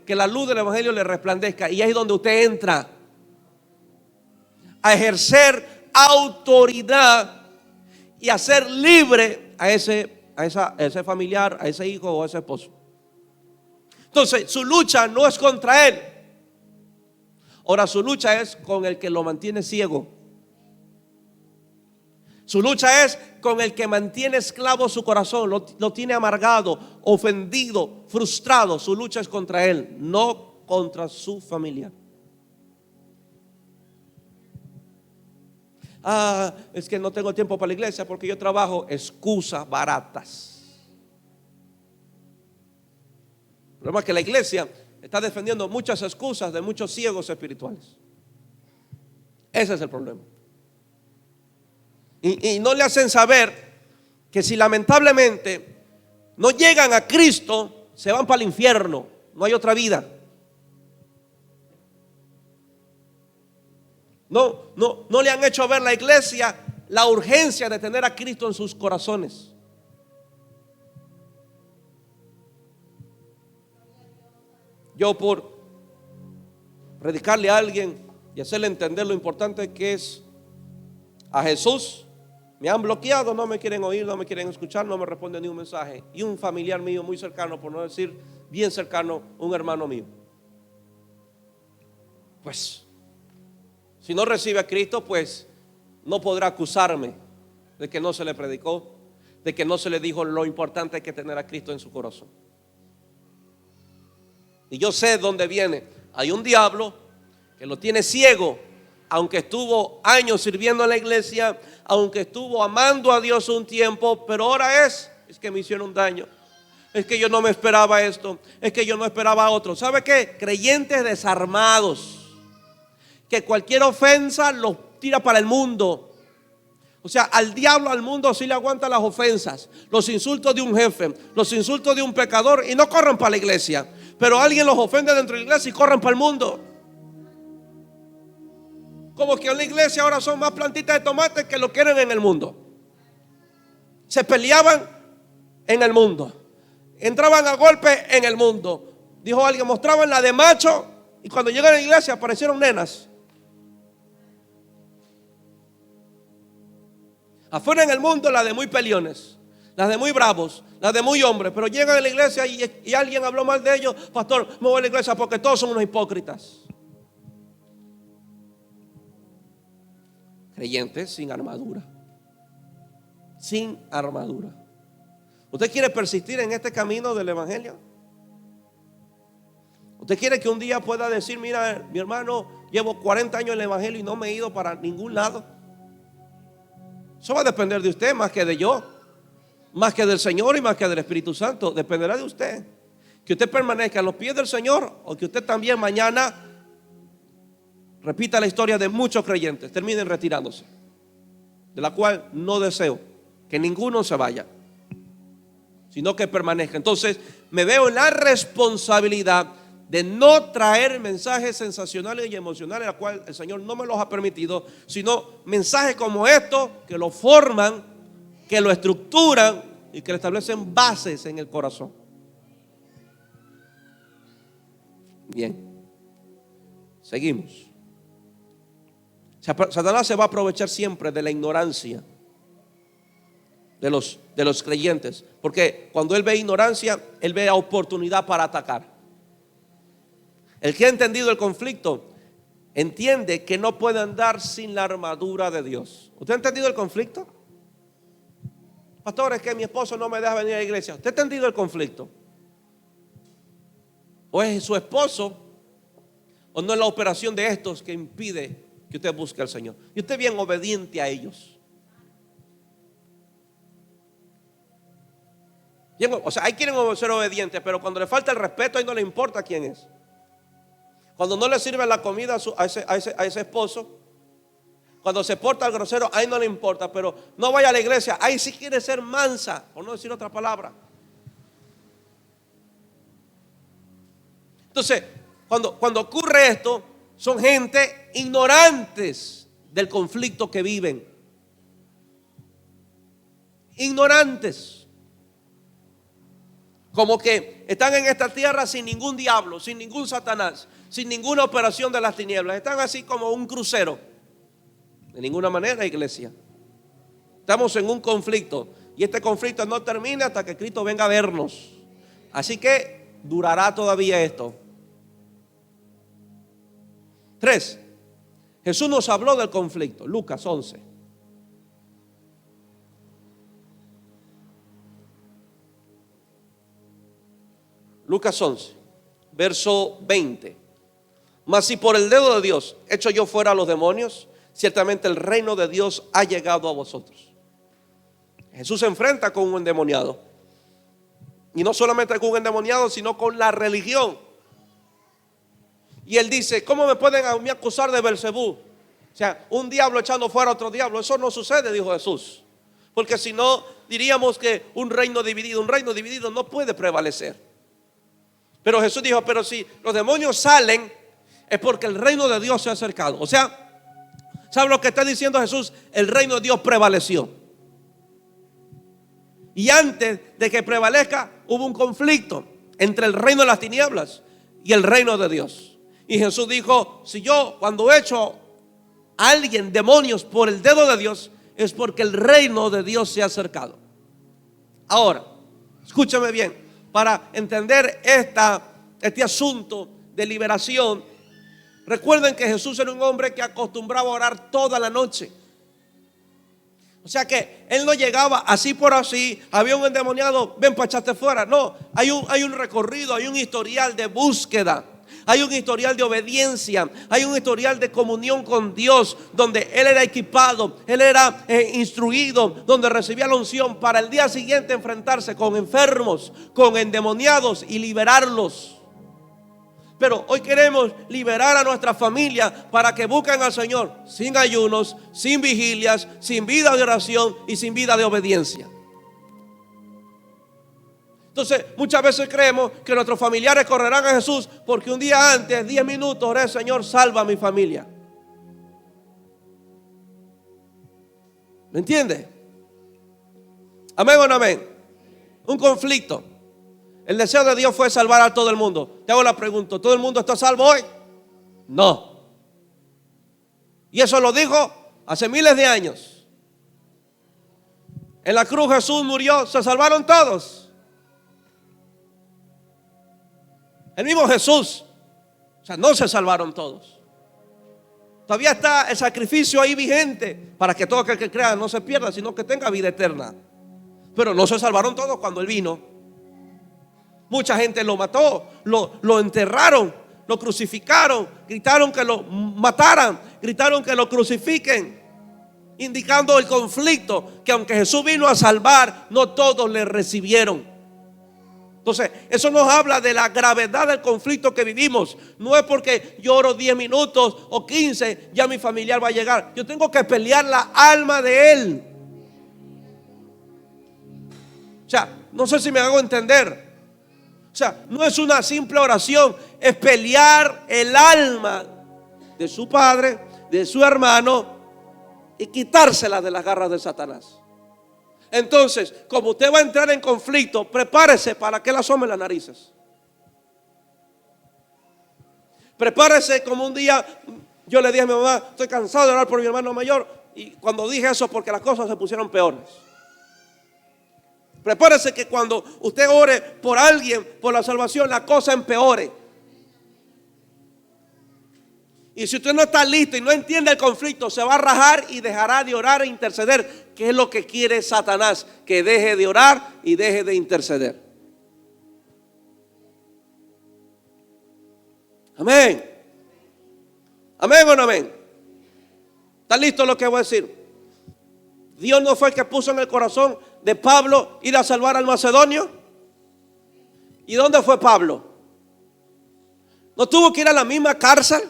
que la luz del evangelio le resplandezca. Y ahí es donde usted entra a ejercer autoridad y a ser libre a ese familiar, a ese hijo o a ese esposo. Entonces, su lucha no es contra él. Ahora su lucha es con el que lo mantiene ciego. Su lucha es con el que mantiene esclavo su corazón, lo tiene amargado, ofendido, frustrado. Su lucha es contra él, no contra su familia. Es que no tengo tiempo para la iglesia porque yo trabajo. Excusas baratas. El problema es que la iglesia está defendiendo muchas excusas de muchos ciegos espirituales. Ese es el problema. Y no le hacen saber que si lamentablemente no llegan a Cristo, se van para el infierno. No hay otra vida. No le han hecho ver a la iglesia la urgencia de tener a Cristo en sus corazones. Yo, por predicarle a alguien y hacerle entender lo importante que es a Jesús, me han bloqueado, no me quieren oír, no me quieren escuchar, no me responden ni un mensaje. Y un familiar mío muy cercano, por no decir bien cercano, un hermano mío. Pues, si no recibe a Cristo, pues no podrá acusarme de que no se le predicó, de que no se le dijo lo importante que es tener a Cristo en su corazón. Y yo sé dónde viene. Hay un diablo que lo tiene ciego, aunque estuvo años sirviendo en la iglesia, aunque estuvo amando a Dios un tiempo, pero ahora es que me hicieron daño. Es que yo no me esperaba esto, es que yo no esperaba otro. ¿Sabe qué? Creyentes desarmados, que cualquier ofensa los tira para el mundo. O sea, al diablo, al mundo sí le aguanta las ofensas, los insultos de un jefe, los insultos de un pecador, y no corren para la iglesia. Pero alguien los ofende dentro de la iglesia y corren para el mundo. Como que en la iglesia ahora son más plantitas de tomate que lo quieren en el mundo. Se peleaban en el mundo, entraban a golpe en el mundo. Dijo alguien, mostraban la de macho, y cuando llegan a la iglesia aparecieron nenas. Afuera en el mundo la de muy peleones, las de muy bravos, las de muy hombres. Pero llegan a la iglesia y alguien habló mal de ellos. Pastor, me voy a la iglesia porque todos son unos hipócritas. Creyentes sin armadura. Sin armadura. ¿Usted quiere persistir en este camino del evangelio? ¿Usted quiere que un día pueda decir, mira, mi hermano, llevo 40 años en el evangelio y no me he ido para ningún lado? Eso va a depender de usted más que de yo, más que del Señor y más que del Espíritu Santo. Dependerá de usted. Que usted permanezca a los pies del Señor o que usted también mañana repita la historia de muchos creyentes, terminen retirándose, de la cual no deseo que ninguno se vaya, sino que permanezca. Entonces me veo en la responsabilidad de no traer mensajes sensacionales y emocionales, a cual el Señor no me los ha permitido, sino mensajes como estos que lo forman, que lo estructuran y que le establecen bases en el corazón. Bien, seguimos. Satanás se va a aprovechar siempre de la ignorancia de los creyentes, porque cuando él ve ignorancia, él ve oportunidad para atacar. El que ha entendido el conflicto entiende que no puede andar sin la armadura de Dios. ¿Usted ha entendido el conflicto? Pastor, es que mi esposo no me deja venir a la iglesia. ¿Usted ha entendido el conflicto? ¿O es su esposo o no es la operación de estos que impide que usted busque al Señor? Y usted es bien obediente a ellos. Bien, o sea, ahí quieren ser obedientes, pero cuando le falta el respeto, ahí no le importa quién es. Cuando no le sirve la comida a ese esposo, cuando se porta al grosero, ahí no le importa. Pero no vaya a la iglesia, ahí sí quiere ser mansa, por no decir otra palabra. Entonces, cuando ocurre esto, son gente ignorantes del conflicto que viven. Ignorantes. Como que están en esta tierra sin ningún diablo, sin ningún Satanás, sin ninguna operación de las tinieblas. Están así como un crucero. De ninguna manera, iglesia. Estamos en un conflicto y este conflicto no termina hasta que Cristo venga a vernos. Así que durará todavía esto. 3. Jesús nos habló del conflicto. Lucas 11. Lucas 11, verso 20. Mas si por el dedo de Dios echo yo fuera a los demonios, ciertamente el reino de Dios ha llegado a vosotros. Jesús se enfrenta con un endemoniado. Y no solamente con un endemoniado, sino con la religión. Y él dice, ¿cómo me pueden a mí acusar de Belcebú? O sea, un diablo echando fuera a otro diablo. Eso no sucede, dijo Jesús. Porque si no, diríamos que un reino dividido no puede prevalecer. Pero Jesús dijo, pero si los demonios salen, es porque el reino de Dios se ha acercado. O sea, ¿sabe lo que está diciendo Jesús? El reino de Dios prevaleció. Y antes de que prevalezca, hubo un conflicto entre el reino de las tinieblas y el reino de Dios. Y Jesús dijo, si yo cuando echo a alguien demonios por el dedo de Dios, es porque el reino de Dios se ha acercado. Ahora, escúchame bien. Para entender este asunto de liberación, recuerden que Jesús era un hombre que acostumbraba a orar toda la noche. O sea que él no llegaba así por así, había un endemoniado, ven para echarte fuera. No, hay un recorrido, hay un historial de búsqueda. Hay un historial de obediencia, hay un historial de comunión con Dios, donde él era equipado, él era instruido, donde recibía la unción para el día siguiente enfrentarse con enfermos, con endemoniados y liberarlos. Pero hoy queremos liberar a nuestra familia para que busquen al Señor sin ayunos, sin vigilias, sin vida de oración y sin vida de obediencia. Entonces muchas veces creemos que nuestros familiares correrán a Jesús porque un día antes, 10 minutos, oré, Señor, salva a mi familia. ¿Me entiende? ¿Amén o no amén? Un conflicto. El deseo de Dios fue salvar a todo el mundo. Te hago la pregunta, ¿todo el mundo está salvo hoy? No. Y eso lo dijo hace miles de años. En la cruz Jesús murió, se salvaron todos. El mismo Jesús, o sea, no se salvaron todos. Todavía está el sacrificio ahí vigente para que todo aquel que crea no se pierda, sino que tenga vida eterna. Pero no se salvaron todos cuando Él vino. Mucha gente lo mató, lo enterraron, lo crucificaron, gritaron que lo mataran, gritaron que lo crucifiquen, indicando el conflicto, que aunque Jesús vino a salvar, no todos le recibieron. Entonces, eso nos habla de la gravedad del conflicto que vivimos. No es porque yo oro 10 minutos o 15, ya mi familiar va a llegar. Yo tengo que pelear la alma de él. O sea, no sé si me hago entender. O sea, no es una simple oración, es pelear el alma de su padre, de su hermano, y quitársela de las garras de Satanás. Entonces, como usted va a entrar en conflicto, prepárese para que le asomen las narices. Prepárese como un día yo le dije a mi mamá, estoy cansado de orar por mi hermano mayor. Y cuando dije eso, porque las cosas se pusieron peores. Prepárese que cuando usted ore por alguien, por la salvación, la cosa empeore. Y si usted no está listo y no entiende el conflicto, se va a rajar y dejará de orar e interceder, que es lo que quiere Satanás, que deje de orar y deje de interceder. Amén. Amén o no amén. ¿Está listo lo que voy a decir? Dios no fue el que puso en el corazón de Pablo ir a salvar al macedonio. ¿Y dónde fue Pablo? ¿No tuvo que ir a la misma cárcel?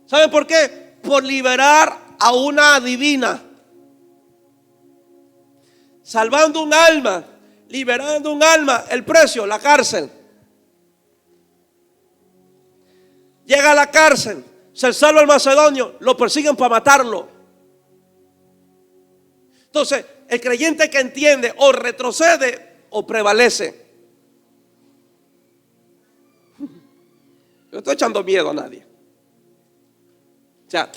¿Saben por qué? Por liberar a una adivina. Salvando un alma, liberando un alma, el precio, la cárcel. Llega a la cárcel, se salva el macedonio, lo persiguen para matarlo. Entonces, el creyente que entiende o retrocede o prevalece. Yo no estoy echando miedo a nadie. O sea,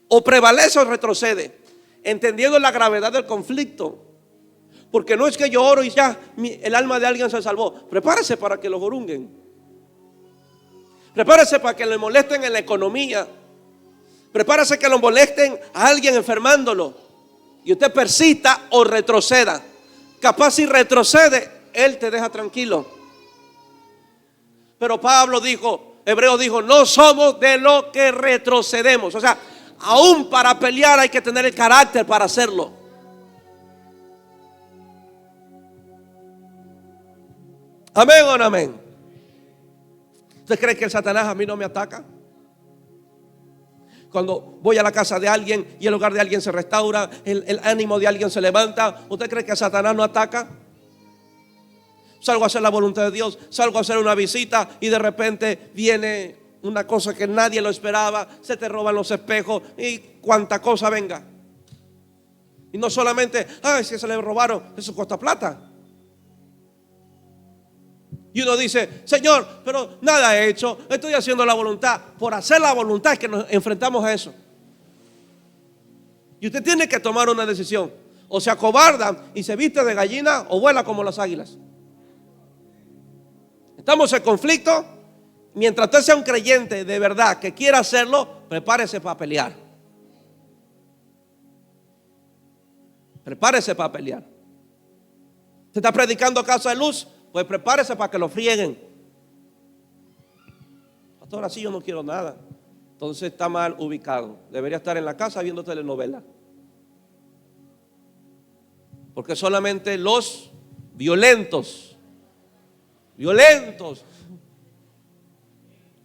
o prevalece o retrocede, entendiendo la gravedad del conflicto. Porque no es que yo oro y ya el alma de alguien se salvó. Prepárese para que lo jorunguen. Prepárese para que le molesten en la economía. Prepárese que lo molesten a alguien enfermándolo. Y usted persista o retroceda. Capaz si retrocede, Él te deja tranquilo. Pero Pablo dijo, Hebreo dijo, no somos de lo que retrocedemos. O sea, aún para pelear hay que tener el carácter para hacerlo. Amén o no amén. ¿Usted cree que el Satanás a mí no me ataca? Cuando voy a la casa de alguien y el hogar de alguien se restaura, el ánimo de alguien se levanta, ¿usted cree que Satanás no ataca? Salgo a hacer la voluntad de Dios, salgo a hacer una visita y de repente viene una cosa que nadie lo esperaba, se te roban los espejos y cuánta cosa venga. Y no solamente, ay, si se le robaron, eso cuesta plata. Y uno dice, Señor, pero nada he hecho, estoy haciendo la voluntad. Por hacer la voluntad es que nos enfrentamos a eso. Y usted tiene que tomar una decisión. O se acobarda y se viste de gallina o vuela como las águilas. Estamos en conflicto. Mientras usted sea un creyente de verdad que quiera hacerlo, prepárese para pelear. Prepárese para pelear. ¿Usted está predicando casa de luz? Pues prepárese para que lo frieguen. Pastor, así yo no quiero nada. Entonces está mal ubicado. Debería estar en la casa viendo telenovela. Porque solamente los violentos,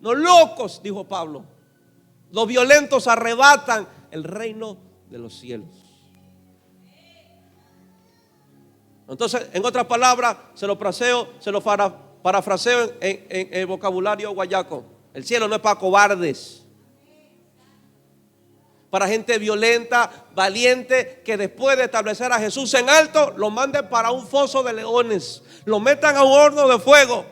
no locos, dijo Pablo, los violentos arrebatan el reino de los cielos. Entonces, en otras palabras, se lo parafraseo en el vocabulario guayaco. El cielo no es para cobardes, para gente violenta, valiente, que después de establecer a Jesús en alto, lo manden para un foso de leones, lo metan a un horno de fuego,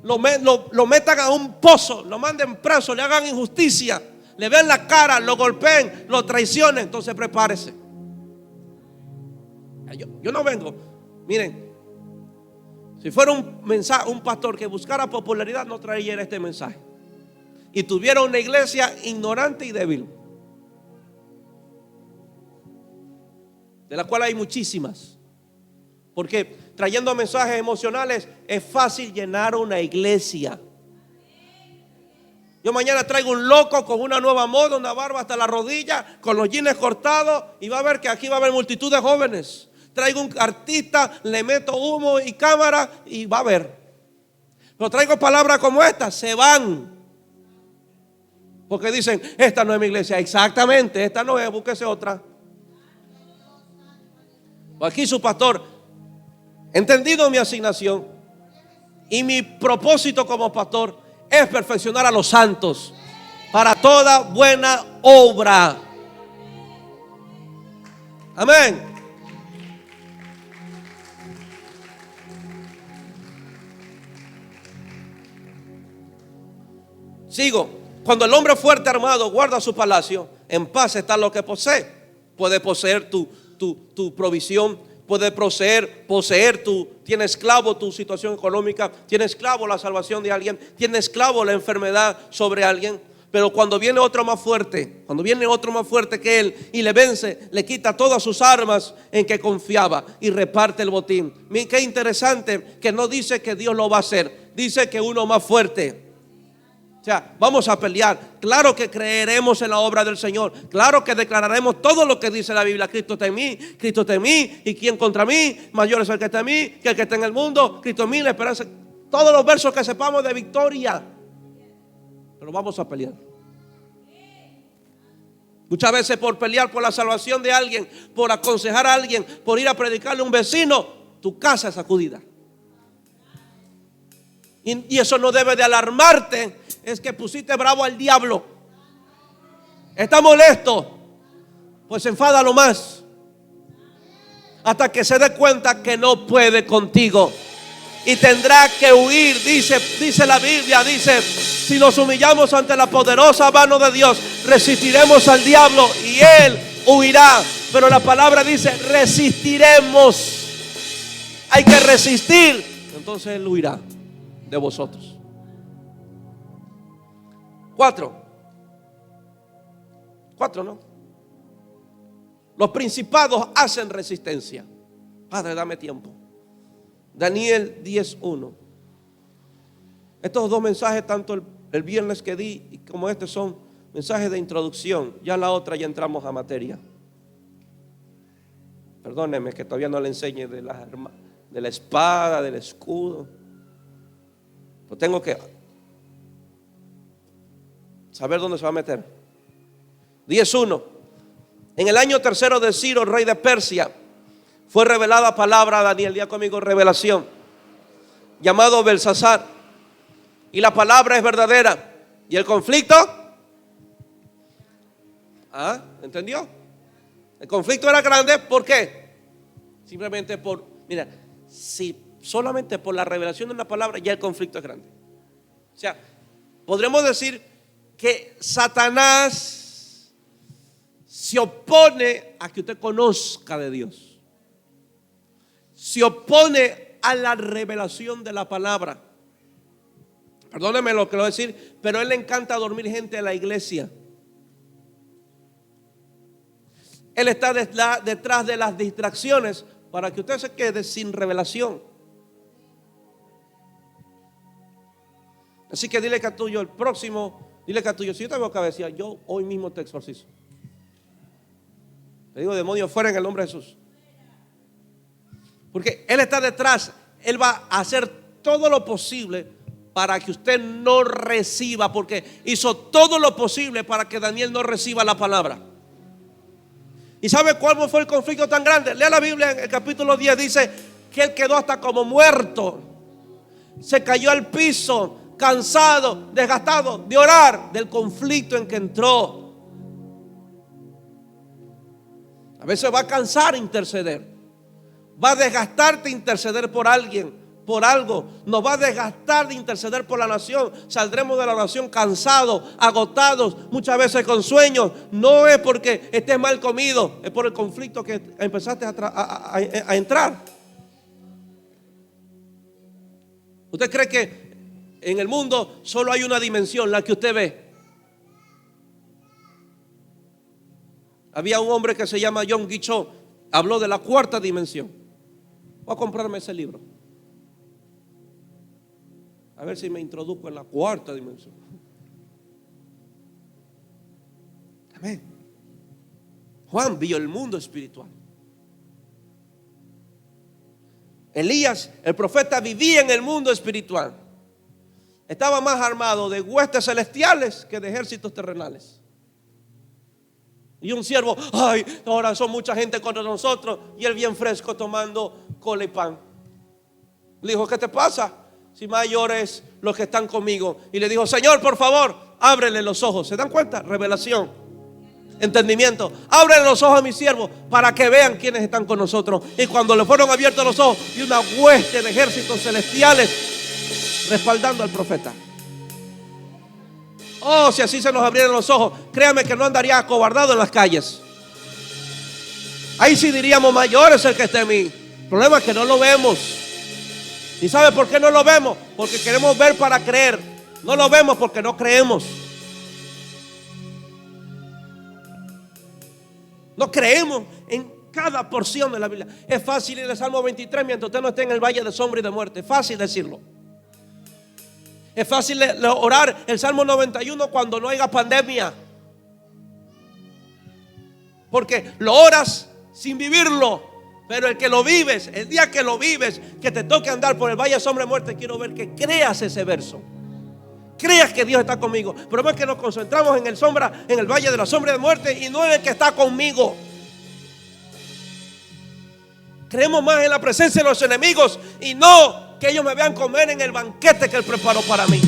lo metan a un pozo, lo manden preso, le hagan injusticia, le vean la cara, lo golpeen, lo traicionen. Entonces prepárese. Yo no vengo, miren, si fuera un pastor que buscara popularidad, no traería este mensaje y tuviera una iglesia ignorante y débil. de la cual hay muchísimas. Porque trayendo mensajes emocionales es fácil llenar una iglesia. Yo mañana traigo un loco con una nueva moda, una barba hasta la rodilla, con los jeans cortados, y va a ver que aquí va a haber multitud de jóvenes. Traigo un artista, le meto humo y cámara y va a ver. Pero traigo palabras como esta, se van. Porque dicen, esta no es mi iglesia. Exactamente, esta no es, búsquese otra. Aquí su pastor, entendido mi asignación y mi propósito como pastor es perfeccionar a los santos para toda buena obra. Amén. Sigo. Cuando el hombre fuerte armado guarda su palacio, en paz está lo que posee. Puede poseer tu provisión, puede poseer tiene esclavo tu situación económica, tiene esclavo la salvación de alguien, tiene esclavo la enfermedad sobre alguien. Pero cuando viene otro más fuerte, que él y le vence, le quita todas sus armas en que confiaba y reparte el botín. Miren qué interesante que no dice que Dios lo va a hacer, dice que uno más fuerte. O sea, vamos a pelear. Claro que creeremos en la obra del Señor. Claro que declararemos todo lo que dice la Biblia. Cristo está en mí, Cristo está en mí. ¿Y quién contra mí? Mayor es el que está en mí que el que está en el mundo. Cristo en mí, la esperanza. Todos los versos que sepamos de victoria. Pero vamos a pelear. Muchas veces por pelear por la salvación de alguien, por aconsejar a alguien, por ir a predicarle a un vecino, tu casa es sacudida. Y eso no debe de alarmarte. Es que pusiste bravo al diablo. Está molesto. Pues enfádalo más. Hasta que se dé cuenta que no puede contigo. Y tendrá que huir. Dice la Biblia. Dice, si nos humillamos ante la poderosa mano de Dios, resistiremos al diablo y él huirá. Pero la palabra dice, resistiremos. Hay que resistir. Entonces él huirá de vosotros. 4, ¿no? Los principados hacen resistencia. Padre, dame tiempo. Daniel 10:1. Estos dos mensajes, tanto el viernes que di como este, son mensajes de introducción. Ya la otra ya entramos a materia. Perdónenme que todavía no le enseñe de la espada, del escudo. Pero tengo que saber dónde se va a meter. 10:1. En el año tercero de Ciro, rey de Persia, fue revelada palabra a Daniel. Día conmigo, revelación. Llamado Belsasar. Y la palabra es verdadera. ¿Y el conflicto? ¿Entendió? El conflicto era grande. ¿Por qué? Simplemente solamente por la revelación de una palabra ya el conflicto es grande. O sea, podremos decir que Satanás se opone a que usted conozca de Dios. Se opone a la revelación de la palabra. Perdóneme lo que lo voy a decir, pero a él le encanta dormir gente en la iglesia. Él está detrás de las distracciones para que usted se quede sin revelación. Así que dile que a tuyo el próximo. Dile que a tuyo, si yo te veo cabecilla, yo hoy mismo te exorcizo. Te digo, demonio, fuera en el nombre de Jesús. Porque él está detrás. Él va a hacer todo lo posible para que usted no reciba. Porque hizo todo lo posible para que Daniel no reciba la palabra. ¿Y sabe cuál fue el conflicto tan grande? Lea la Biblia en el capítulo 10. Dice que él quedó hasta como muerto. Se cayó al piso, cansado, desgastado de orar, del conflicto en que entró. A veces va a cansar interceder. Va a desgastarte interceder por alguien, por algo. Nos va a desgastar de interceder por la nación. Saldremos de la nación cansados, agotados, muchas veces con sueños. No es porque estés mal comido, es por el conflicto que empezaste a entrar. ¿Usted cree que en el mundo solo hay una dimensión, la que usted ve? Había un hombre que se llama John Guichot, Habló de la cuarta dimensión. Voy a comprarme ese libro. A ver si me introduzco en la cuarta dimensión. Amén. Juan vio el mundo espiritual. Elías, el profeta, vivía en el mundo espiritual. Estaba más armado de huestes celestiales que de ejércitos terrenales. Y un siervo, ay, ahora son mucha gente contra nosotros. Y él bien fresco tomando cola y pan. Le dijo, ¿qué te pasa? Si mayores los que están conmigo. Y le dijo, Señor, por favor, ábrele los ojos. ¿Se dan cuenta? Revelación, entendimiento. Ábrele los ojos a mis siervos para que vean quiénes están con nosotros. Y cuando le fueron abiertos los ojos, y una hueste de ejércitos celestiales respaldando al profeta. Oh, si así se nos abrieran los ojos, créame que no andaría acobardado en las calles. Ahí sí diríamos, mayor es el que está en mí. El problema es que no lo vemos. ¿Y sabe por qué no lo vemos? Porque queremos ver para creer. No lo vemos porque no creemos. No creemos en cada porción de la Biblia. Es fácil ir al Salmo 23 mientras usted no esté en el valle de sombra y de muerte. Es fácil decirlo. Es fácil orar el Salmo 91 cuando no haya pandemia. Porque lo oras sin vivirlo. Pero el que lo vives, el día que lo vives, que te toque andar por el valle de sombra y muerte, quiero ver que creas ese verso. Creas que Dios está conmigo. Pero es que nos concentramos en el valle de la sombra de muerte y no en el que está conmigo. Creemos más en la presencia de los enemigos y no que ellos me vean comer en el banquete que Él preparó para mí.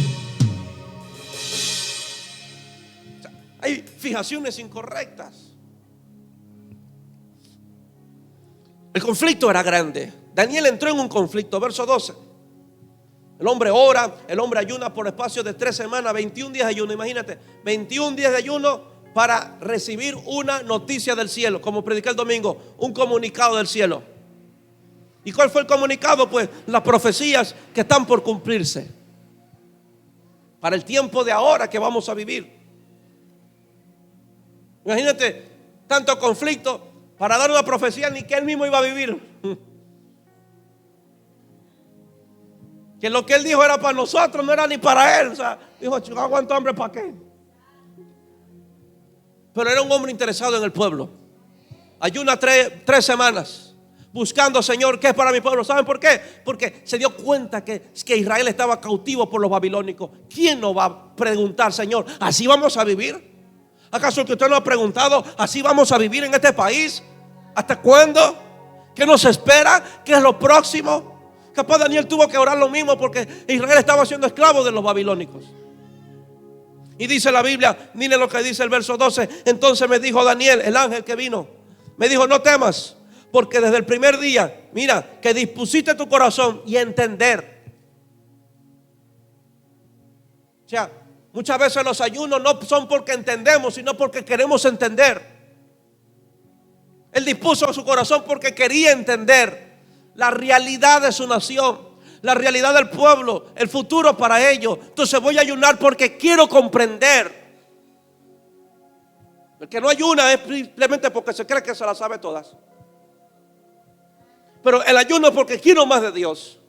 O sea, hay fijaciones incorrectas. El conflicto era grande. Daniel entró en un conflicto. Verso 12. El hombre ora, el hombre ayuna por espacio de 3 semanas, 21 días de ayuno. Imagínate, 21 días de ayuno para recibir una noticia del cielo. Como prediqué el domingo, un comunicado del cielo. ¿Y cuál fue el comunicado? Pues las profecías que están por cumplirse para el tiempo de ahora que vamos a vivir. Imagínate tanto conflicto para dar una profecía ni que él mismo iba a vivir. Que lo que él dijo era para nosotros, no era ni para él. O sea, dijo, yo aguanto hambre, ¿para qué? Pero era un hombre interesado en el pueblo. Ayuna 3 semanas buscando, Señor, ¿qué es para mi pueblo? ¿Saben por qué? Porque se dio cuenta que Israel estaba cautivo por los babilónicos. ¿Quién nos va a preguntar, Señor, así vamos a vivir? ¿Acaso que usted no ha preguntado, así vamos a vivir en este país? ¿Hasta cuándo? ¿Qué nos espera? ¿Qué es lo próximo? Capaz Daniel tuvo que orar lo mismo porque Israel estaba siendo esclavo de los babilónicos. Y dice la Biblia, mire lo que dice el verso 12. Entonces me dijo Daniel, el ángel que vino, me dijo, no temas, porque desde el primer día, mira, que dispusiste tu corazón y entender. O sea, muchas veces los ayunos no son porque entendemos, sino porque queremos entender. Él dispuso su corazón porque quería entender la realidad de su nación, la realidad del pueblo, el futuro para ellos. Entonces voy a ayunar porque quiero comprender. El que no ayuna es simplemente porque se cree que se la sabe todas. Pero el ayuno es porque quiero más de Dios.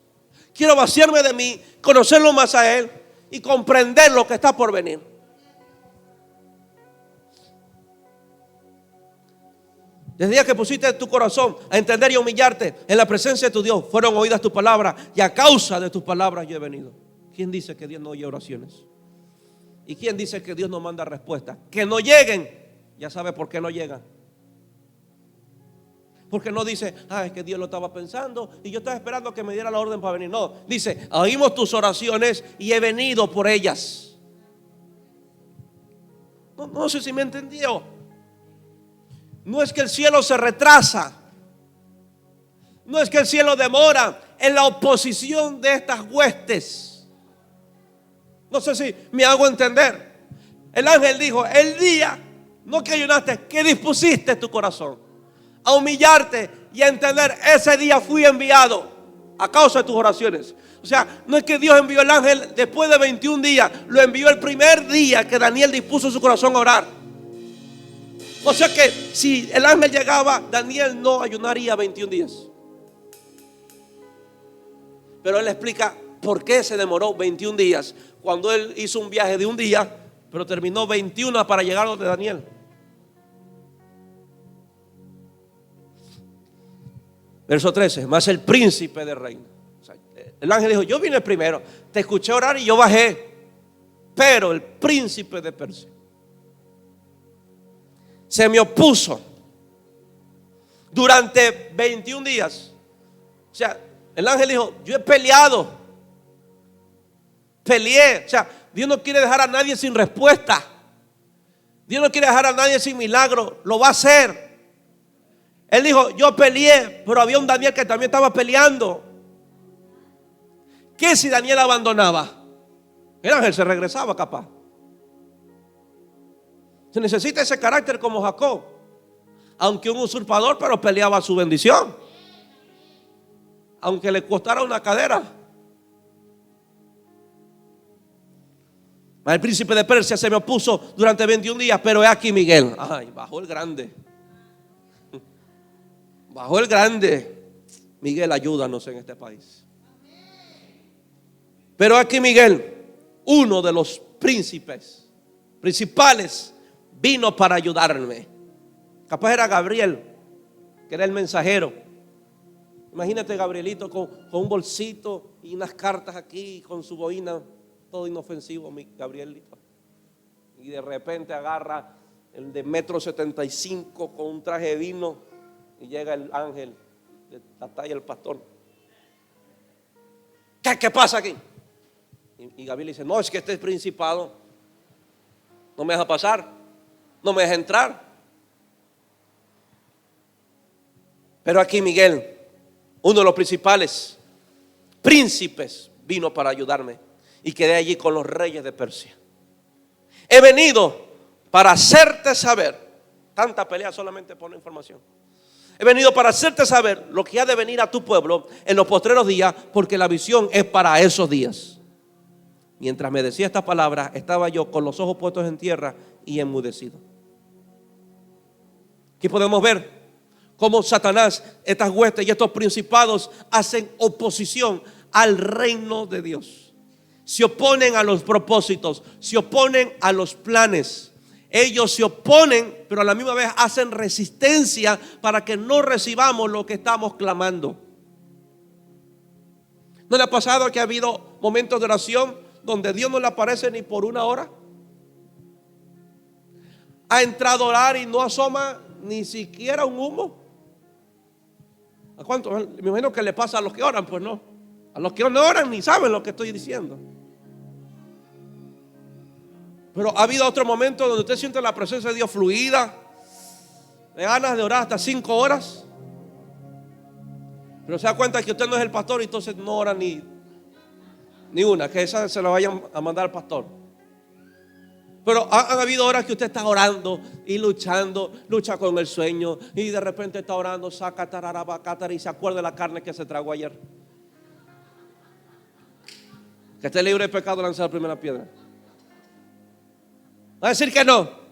Quiero vaciarme de mí, conocerlo más a Él y comprender lo que está por venir. Desde el día que pusiste tu corazón a entender y a humillarte en la presencia de tu Dios, fueron oídas tus palabras y a causa de tus palabras yo he venido. ¿Quién dice que Dios no oye oraciones? ¿Y quién dice que Dios no manda respuestas? Que no lleguen, ya sabe por qué no llegan. Porque no dice, es que Dios lo estaba pensando y yo estaba esperando que me diera la orden para venir. No, dice, oímos tus oraciones y he venido por ellas. No sé si me entendió. No es que el cielo se retrasa. No es que el cielo demora en la oposición de estas huestes. No sé si me hago entender. El ángel dijo, el día, no que ayunaste, que dispusiste tu corazón a humillarte y a entender, ese día fui enviado a causa de tus oraciones. O sea, no es que Dios envió el ángel después de 21 días, lo envió el primer día que Daniel dispuso su corazón a orar. O sea que si el ángel llegaba, Daniel no ayunaría 21 días. Pero él explica por qué se demoró 21 días cuando él hizo un viaje de un día, pero terminó 21 para llegar donde Daniel. Verso 13, más el príncipe del reino. O sea, el ángel dijo: yo vine primero, te escuché orar y yo bajé. Pero el príncipe de Persia se me opuso durante 21 días. O sea, el ángel dijo: yo he peleado, peleé. O sea, Dios no quiere dejar a nadie sin respuesta. Dios no quiere dejar a nadie sin milagro. Lo va a hacer. Él dijo: yo peleé, pero había un Daniel que también estaba peleando. ¿Qué si Daniel abandonaba? El ángel se regresaba capaz. Se necesita ese carácter como Jacob. Aunque un usurpador, pero peleaba su bendición. Aunque le costara una cadera. El príncipe de Persia se me opuso durante 21 días, pero he aquí Miguel. Ay, bajó el grande. Bajó el grande. Miguel, ayúdanos en este país. Pero aquí Miguel, uno de los príncipes principales, vino para ayudarme. Capaz era Gabriel, que era el mensajero. Imagínate Gabrielito con un bolsito y unas cartas aquí, con su boina, todo inofensivo, mi Gabrielito. Y de repente agarra el de 1,75 m con un traje de vino y llega el ángel de la talla del pastor. ¿Qué pasa aquí? Y Gabriel dice: no, es que este principado no me deja pasar, no me deja entrar. Pero aquí Miguel, uno de los principales príncipes, vino para ayudarme y quedé allí con los reyes de Persia. He venido para hacerte saber, tanta pelea solamente por la información. He venido para hacerte saber lo que ha de venir a tu pueblo en los postreros días, porque la visión es para esos días. Mientras me decía estas palabras, estaba yo con los ojos puestos en tierra y enmudecido. Aquí podemos ver cómo Satanás, estas huestes y estos principados hacen oposición al reino de Dios. Se oponen a los propósitos, se oponen a los planes. Ellos se oponen, pero a la misma vez hacen resistencia para que no recibamos lo que estamos clamando. ¿No le ha pasado que ha habido momentos de oración donde Dios no le aparece ni por una hora? Ha entrado a orar y no asoma ni siquiera un humo. ¿A cuánto? Me imagino que le pasa a los que oran, pues no. A los que no oran ni saben lo que estoy diciendo. Pero ha habido otro momento donde usted siente la presencia de Dios fluida, de ganas de orar hasta 5 horas. Pero se da cuenta que usted no es el pastor y entonces no ora ni una, que esa se la vayan a mandar al pastor. Pero han habido horas que usted está orando y luchando, lucha con el sueño, y de repente está orando, saca tararabacátara, y se acuerda de la carne que se tragó ayer. Que esté libre de pecado, lanzar la primera piedra. Va a decir que no.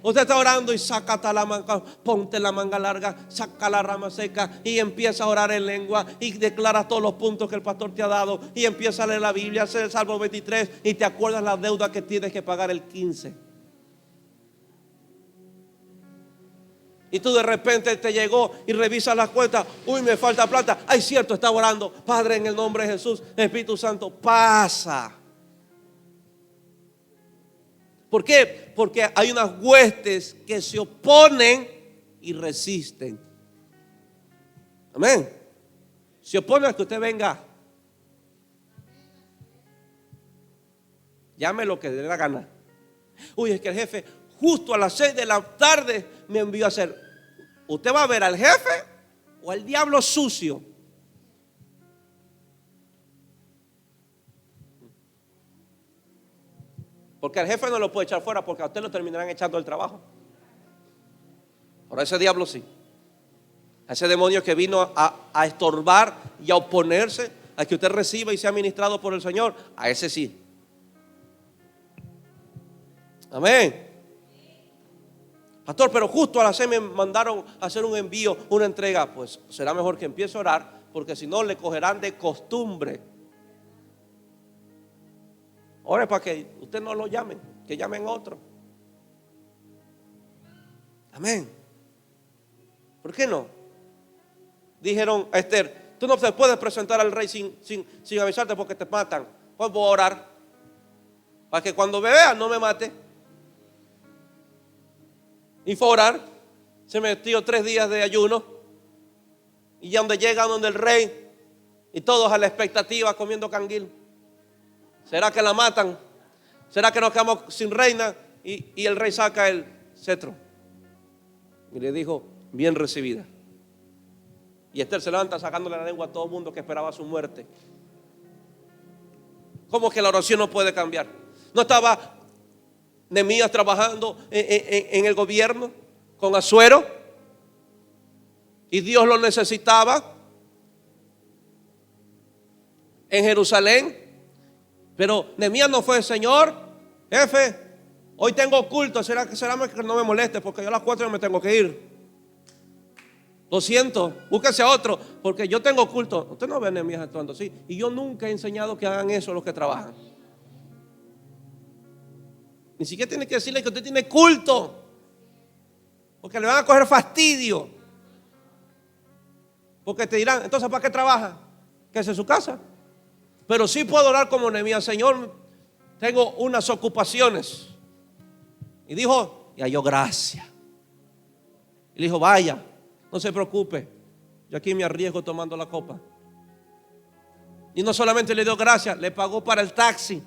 Usted está orando y saca la manga, ponte la manga larga, saca la rama seca y empieza a orar en lengua y declara todos los puntos que el pastor te ha dado y empieza a leer la Biblia, hacer el Salmo 23 y te acuerdas la deuda que tienes que pagar el 15. Y tú de repente te llegó y revisas las cuentas. Uy, me falta plata. Ay, cierto, estaba orando. Padre, en el nombre de Jesús, Espíritu Santo, pasa. ¿Por qué? Porque hay unas huestes que se oponen y resisten. Amén. Se oponen a que usted venga. Llame lo que le dé la gana. Uy, es que el jefe justo a las 6 de la tarde me envió a hacer. ¿Usted va a ver al jefe o al diablo sucio? Porque al jefe no lo puede echar fuera, porque a usted lo terminarán echando del trabajo. Ahora ese diablo sí. A ese demonio que vino a estorbar y a oponerse a que usted reciba y sea ministrado por el Señor, a ese sí. Amén. Pastor, pero justo a las 6 me mandaron a hacer un envío, una entrega. Pues será mejor que empiece a orar, porque si no le cogerán de costumbre. Ore para que usted no lo llamen, que llamen a otro. Amén. ¿Por qué no? Dijeron a Esther: tú no te puedes presentar al rey sin avisarte, porque te matan. Pues voy a orar para que cuando me vea no me mate. Y fue a orar. Se metió 3 días de ayuno. Y ya donde llega donde el rey, y todos a la expectativa comiendo canguil. ¿Será que la matan? ¿Será que nos quedamos sin reina? Y el rey saca el cetro y le dijo: bien recibida. Y Esther se levanta sacándole la lengua a todo el mundo que esperaba su muerte. ¿Cómo que la oración no puede cambiar? ¿No estaba Nehemías trabajando en el gobierno con Asuero? Y Dios lo necesitaba en Jerusalén. Pero Nehemías no fue: Señor, jefe, hoy tengo culto, será que no me moleste, porque yo a las 4 me tengo que ir. Lo siento, búsquese a otro, porque yo tengo culto. Usted no ve a Nehemías actuando así. Y yo nunca he enseñado que hagan eso los que trabajan. Ni siquiera tiene que decirle que usted tiene culto, porque le van a coger fastidio. Porque te dirán: entonces ¿para qué trabaja? Que es en su casa. Pero sí puedo orar como Nehemías: Señor, tengo unas ocupaciones. Y dijo: y halló gracia. Y le dijo: vaya, no se preocupe, yo aquí me arriesgo tomando la copa. Y no solamente le dio gracia, le pagó para el taxi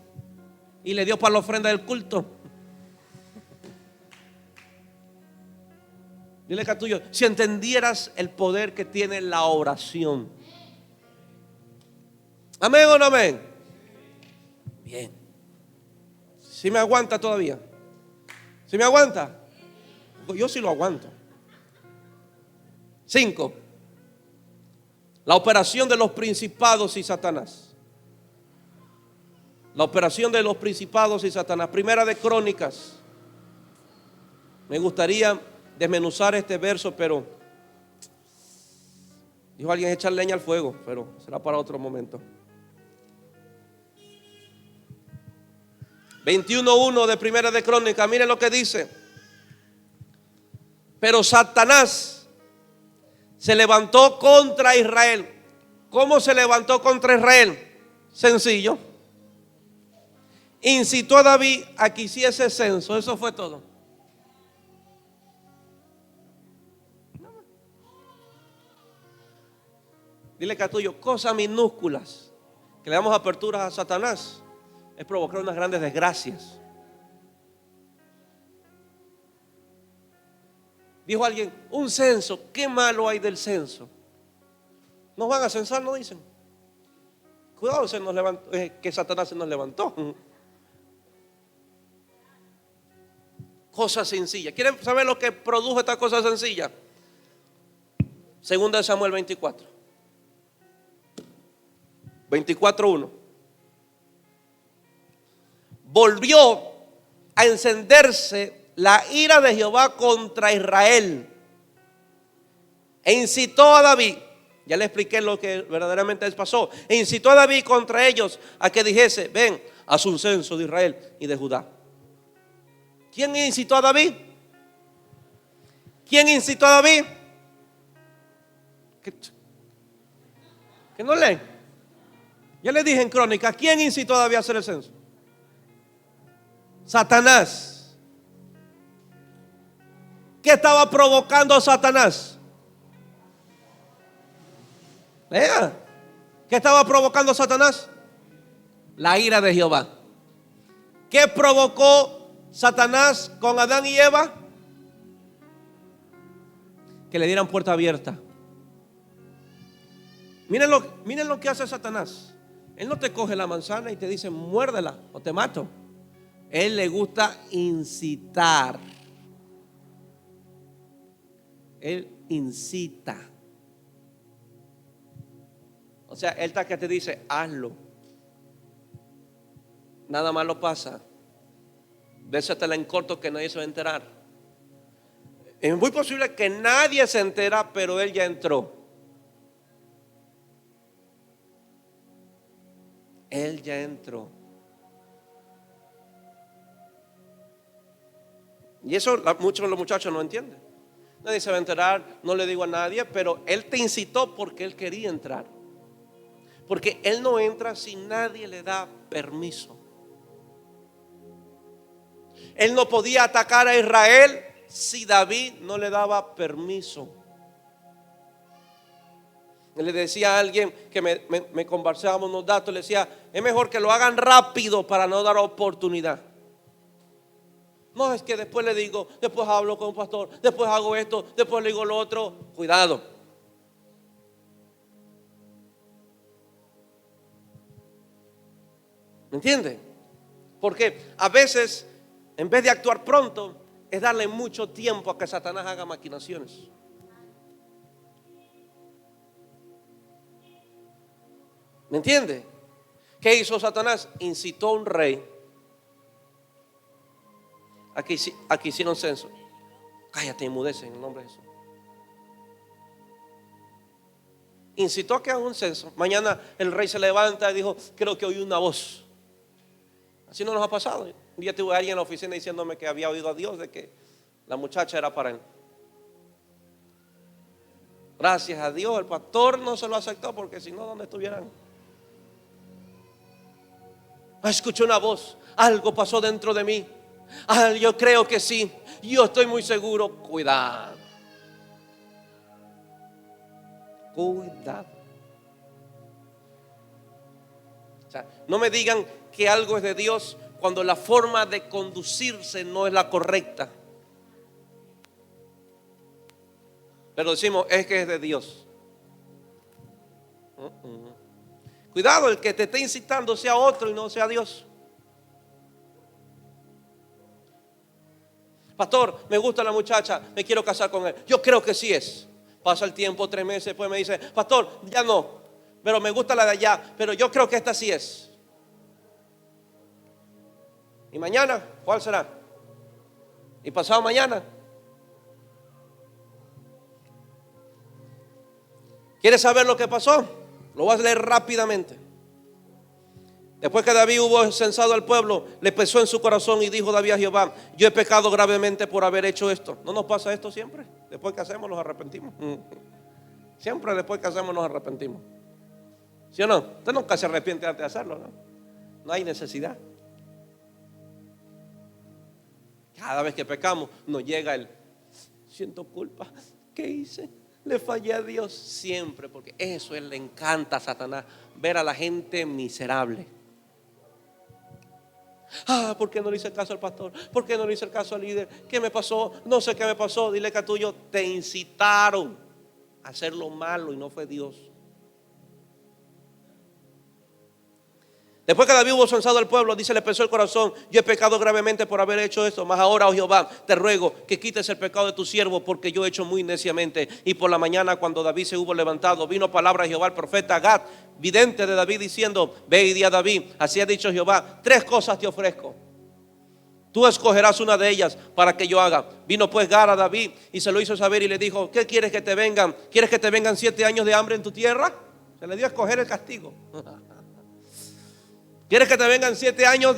y le dio para la ofrenda del culto. Dile que tuyo, si entendieras el poder que tiene la oración. ¿Amén o no amén? Bien. ¿Sí me aguanta todavía? ¿Sí me aguanta? Yo sí lo aguanto. 5. La operación de los principados y Satanás. La operación de los principados y Satanás. Primera de Crónicas. Me gustaría desmenuzar este verso, pero dijo alguien: echar leña al fuego, pero será para otro momento. 21:1 de Primera de Crónicas. Miren lo que dice: pero Satanás se levantó contra Israel. ¿Cómo se levantó contra Israel? Sencillo. Incitó a David a que hiciese censo. Eso fue todo. Dile que a tuyo, cosas minúsculas que le damos aperturas a Satanás es provocar unas grandes desgracias. Dijo alguien: un censo, ¿qué malo hay del censo? Nos van a censar, no dicen. Cuidado, que Satanás se nos levantó. Cosa sencilla. ¿Quieren saber lo que produjo esta cosa sencilla? Segunda de Samuel 24. 24:1. Volvió a encenderse la ira de Jehová contra Israel e incitó a David. Ya le expliqué lo que verdaderamente les pasó. E incitó a David contra ellos a que dijese: ven, haz un censo de Israel y de Judá. ¿Quién incitó a David? ¿Quién incitó a David? ¿Que no leen? Ya les dije en Crónica, ¿quién incitó a David a hacer el censo? Satanás. ¿Qué estaba provocando a Satanás? Lea. ¿Qué estaba provocando a Satanás? La ira de Jehová. ¿Qué provocó Satanás con Adán y Eva? Que le dieran puerta abierta. Miren lo que hace Satanás. Él no te coge la manzana y te dice: muérdela o te mato. Él le gusta incitar. Él incita. O sea, él está que te dice: hazlo. Nada más lo pasa. Désatela en corto que nadie se va a enterar. Es muy posible que nadie se entera, pero él ya entró. Él ya entró. Y eso muchos de los muchachos no entienden. Nadie se va a enterar, no le digo a nadie, pero él te incitó porque él quería entrar. Porque él no entra si nadie le da permiso. Él no podía atacar a Israel si David no le daba permiso. Le decía a alguien que me conversábamos unos datos, le decía, es mejor que lo hagan rápido para no dar oportunidad. No, es que después le digo, después hablo con un pastor, después hago esto, después le digo lo otro. Cuidado. ¿Me entiende? Porque a veces, en vez de actuar pronto, es darle mucho tiempo a que Satanás haga maquinaciones. ¿Me entiende? ¿Qué hizo Satanás? Incitó a un rey. Aquí hicieron censo. Cállate, enmudece en el nombre de Jesús. Incitó a que haga un censo. Mañana el rey se levanta y dijo, creo que oí una voz. Así no nos ha pasado. Un día tuve a alguien en la oficina diciéndome que había oído a Dios de que la muchacha era para él. Gracias a Dios el pastor no se lo aceptó, porque si no, ¿dónde estuvieran? Escuché una voz, algo pasó dentro de mí. Yo creo que sí, yo estoy muy seguro. Cuidado. Cuidado. O sea, no me digan que algo es de Dios cuando la forma de conducirse no es la correcta. Pero decimos, es que es de Dios. Cuidado, el que te esté incitando sea otro y no sea Dios. Pastor, me gusta la muchacha, me quiero casar con él. Yo creo que sí es. Pasa el tiempo, 3 meses, después me dice, pastor, ya no, pero me gusta la de allá, pero yo creo que esta sí es. ¿Y mañana? ¿Cuál será? ¿Y pasado mañana? ¿Quieres saber lo que pasó? Lo voy a leer rápidamente. Después que David hubo censado al pueblo, le pesó en su corazón y dijo David a Jehová, yo he pecado gravemente por haber hecho esto. ¿No nos pasa esto siempre? Después que hacemos nos arrepentimos. Siempre después que hacemos nos arrepentimos. ¿Sí o no? Usted nunca se arrepiente antes de hacerlo, ¿no? No hay necesidad. Cada vez que pecamos nos llega el siento culpa. ¿Qué hice? Le fallé a Dios siempre, porque eso le encanta a Satanás, ver a la gente miserable. ¿Por qué no le hice caso al pastor? ¿Por qué no le hice caso al líder? ¿Qué me pasó? No sé qué me pasó. Dile que a tuyo te incitaron a hacer lo malo y no fue Dios. Después que David hubo censado al pueblo, dice, le pesó el corazón, yo he pecado gravemente por haber hecho esto, mas ahora, oh Jehová, te ruego que quites el pecado de tu siervo, porque yo he hecho muy neciamente. Y por la mañana, cuando David se hubo levantado, vino palabra de Jehová al profeta Gad, vidente de David, diciendo, ve y di a David, así ha dicho Jehová, 3 cosas te ofrezco. Tú escogerás una de ellas para que yo haga. Vino pues Gad a David y se lo hizo saber y le dijo, ¿qué quieres que te vengan? ¿Quieres que te vengan 7 años de hambre en tu tierra? Se le dio a escoger el castigo. ¿Quieres que te vengan 7 años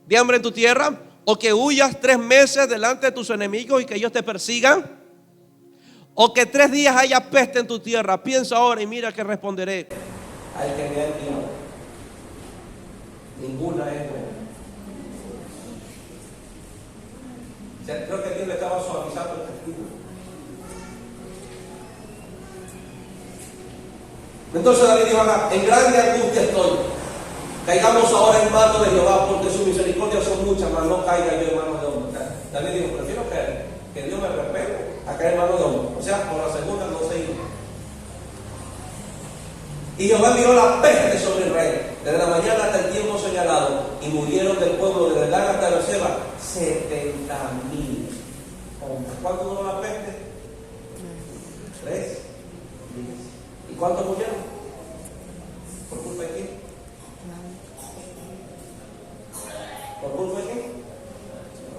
de hambre en tu tierra? ¿O que huyas 3 meses delante de tus enemigos y que ellos te persigan? ¿O que 3 días haya peste en tu tierra? Piensa ahora y mira que responderé. Al que me ha enviado. Ninguna es buena. O sea, creo que Dios le estaba suavizando el castigo. Entonces David dijo, en grande angustia estoy. Caigamos ahora en manos de Jehová, porque sus misericordias son muchas, mas no caiga yo en manos de hombres. David dijo, prefiero que Dios me respete a caer en manos de hombres. O sea, por la segunda no se iba. Y Jehová envió la peste sobre el rey, desde la mañana hasta el tiempo señalado, y murieron del pueblo desde Dan hasta Beerseba 70,000 hombres. ¿Cuánto duró la peste? 3 días. ¿Y cuántos murieron? ¿Por culpa de quién? ¿Por culpa de quién?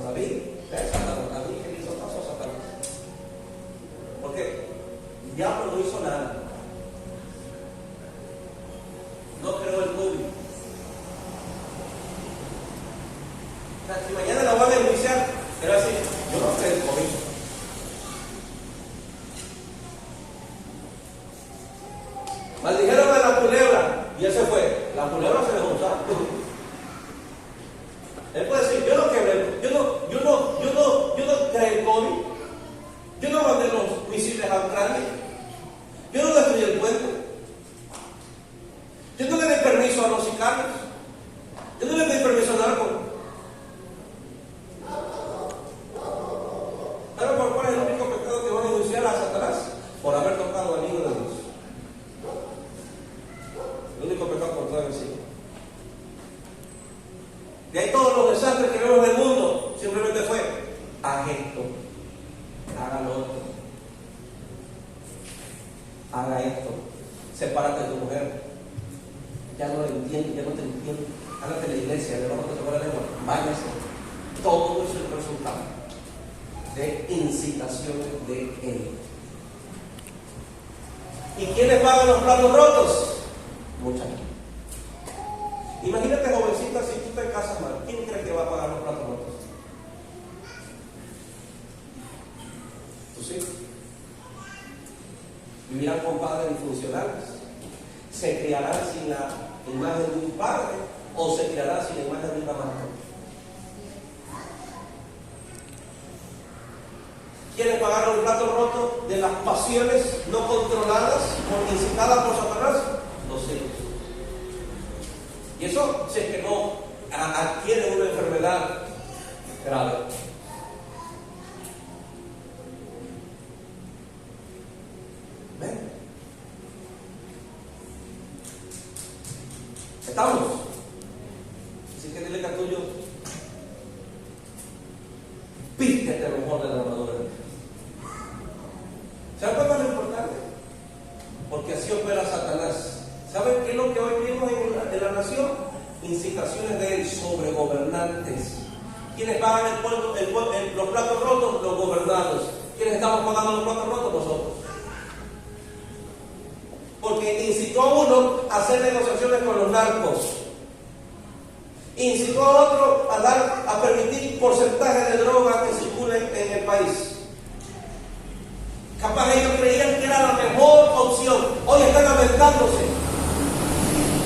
David. David que hizo caso a Satanás. Si mañana la van a enjuiciar, pero así, yo no creo en COVID. Maldijeron a la culebra y él se fue. La culebra se dejó usar. Él puede decir, yo no quebré, yo no creé el COVID, yo no mandé los misiles a Ucrania, yo no destruí el puente, yo no le di permiso a los sicarios, yo no le di permiso a narcos. ¿Pero por cuál es el único pecado que van a enjuiciar a Satanás? Por haber tocado al Hijo de Dios. El único pecado contra el Señor. De ahí todos los desastres que vemos en el mundo, simplemente fue, haz esto, haga lo otro, haga esto, sepárate de tu mujer, ya no lo entiendo, ya no te entiendo, hágate la iglesia, le vamos a tocar la lengua, váyase. Todo eso es el resultado de incitaciones de él. ¿Y quiénes pagan los platos rotos? Mucha gente. Imagínate, jovencita, si tú te casas mal, ¿quién cree que va a pagar los platos rotos? ¿Tus hijos? Vivirán con padres disfuncionales, se criarán sin la imagen de un padre o se criarán sin la imagen de una madre. ¿Quiénes pagaron el plato roto de las pasiones no controladas o incitadas por Satanás? Los hijos. Y eso si es que no adquiere una enfermedad grave. ¿Ven? ¿Estamos? Así que dile que a tuyo, vístete mejor de la armadura de Dios. ¿Saben cuál es lo importante? Porque así opera Satanás. ¿Saben qué es lo que hoy vimos en la nación? Incitaciones de él sobre gobernantes. ¿Quiénes pagan los platos rotos? Los gobernados. ¿Quiénes estamos pagando los platos rotos? Nosotros. Porque incitó a uno a hacer negociaciones con los narcos. Incitó a otro a permitir porcentajes de droga que circulen en el país. Capaz ellos creían que era la mejor opción. Hoy están lamentándose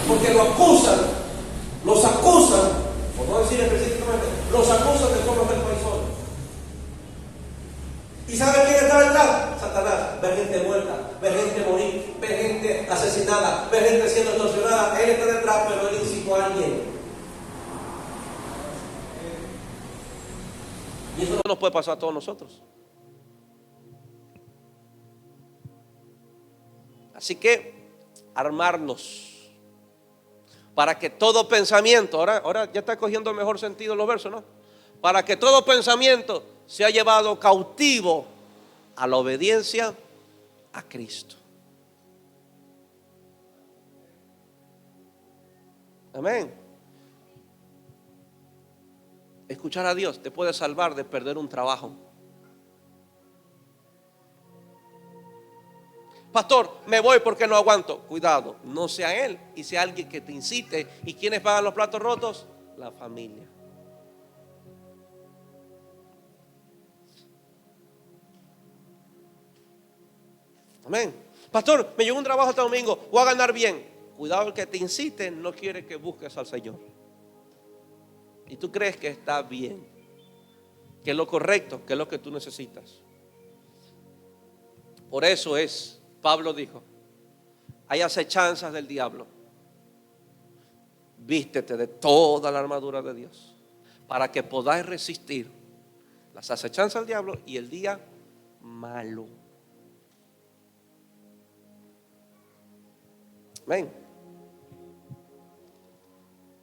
porque los acusan, por no decir específicamente, los acusan de cómo está el país hoy. ¿Y saben quién está detrás? Satanás. Ver gente muerta, ver gente morir, ver gente asesinada, ver gente siendo extorsionada. Él está detrás, pero él incitó a alguien. Y eso no nos puede pasar a todos nosotros. Así que armarnos para que todo pensamiento, ahora ya está cogiendo mejor sentido los versos, ¿no? Para que todo pensamiento sea llevado cautivo a la obediencia a Cristo. Amén. Escuchar a Dios te puede salvar de perder un trabajo. Pastor, me voy porque no aguanto. Cuidado, no sea él y sea alguien que te incite. ¿Y quiénes pagan los platos rotos? La familia. Amén. Pastor, me llegó un trabajo este domingo, voy a ganar bien. Cuidado, el que te incite no quiere que busques al Señor. Y tú crees que está bien, que es lo correcto, que es lo que tú necesitas. Por eso Pablo dijo, hay acechanzas del diablo. Vístete de toda la armadura de Dios para que podáis resistir las acechanzas del diablo y el día malo. Amén.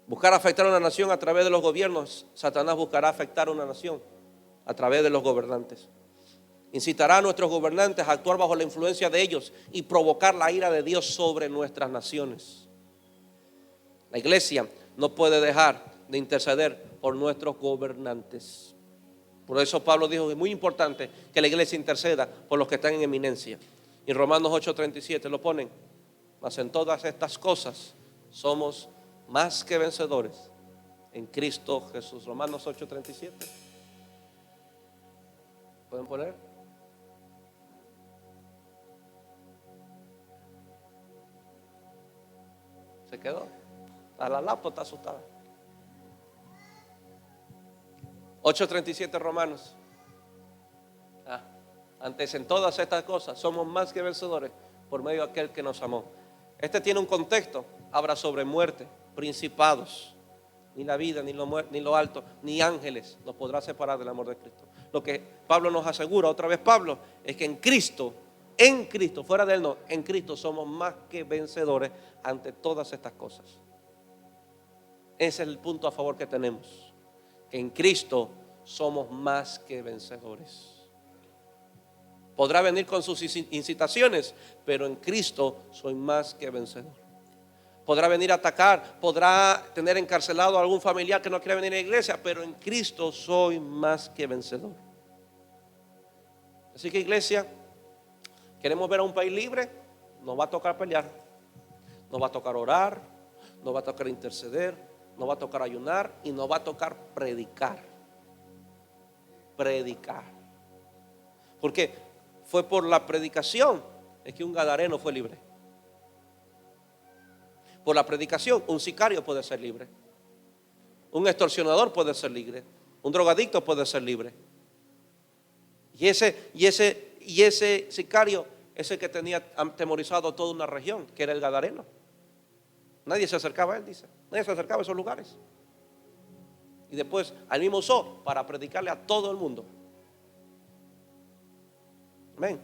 Buscar afectar a una nación a través de los gobiernos. Satanás buscará afectar a una nación a través de los gobernantes. Incitará a nuestros gobernantes a actuar bajo la influencia de ellos y provocar la ira de Dios sobre nuestras naciones. La iglesia no puede dejar de interceder por nuestros gobernantes. Por eso Pablo dijo que es muy importante que la iglesia interceda por los que están en eminencia. Y en Romanos 8:37 lo ponen. Mas en todas estas cosas somos más que vencedores en Cristo Jesús. Romanos 8:37. ¿Pueden poner? Se quedó. A la laptop está asustada. 8:37 Romanos. Antes en todas estas cosas somos más que vencedores por medio de aquel que nos amó. Este tiene un contexto. Habla sobre muerte, principados. Ni la vida, ni lo alto, ni ángeles nos podrá separar del amor de Cristo. Lo que Pablo nos asegura, otra vez Pablo, es que en Cristo, fuera de Él no, en Cristo somos más que vencedores ante todas estas cosas. Ese es el punto a favor que tenemos. Que en Cristo somos más que vencedores. Podrá venir con sus incitaciones, pero en Cristo soy más que vencedor. Podrá venir a atacar, podrá tener encarcelado a algún familiar que no quiere venir a la iglesia, pero en Cristo soy más que vencedor. Así que, iglesia, queremos ver a un país libre. Nos va a tocar pelear, nos va a tocar orar, nos va a tocar interceder, nos va a tocar ayunar y nos va a tocar predicar. Porque fue por la predicación es que un gadareno fue libre. Por la predicación un sicario puede ser libre, un extorsionador puede ser libre, un drogadicto puede ser libre. Y ese sicario es el que tenía atemorizado toda una región, que era el gadareno. Nadie se acercaba a él, dice. Nadie se acercaba a esos lugares. Y después al mismo usó para predicarle a todo el mundo. Amén.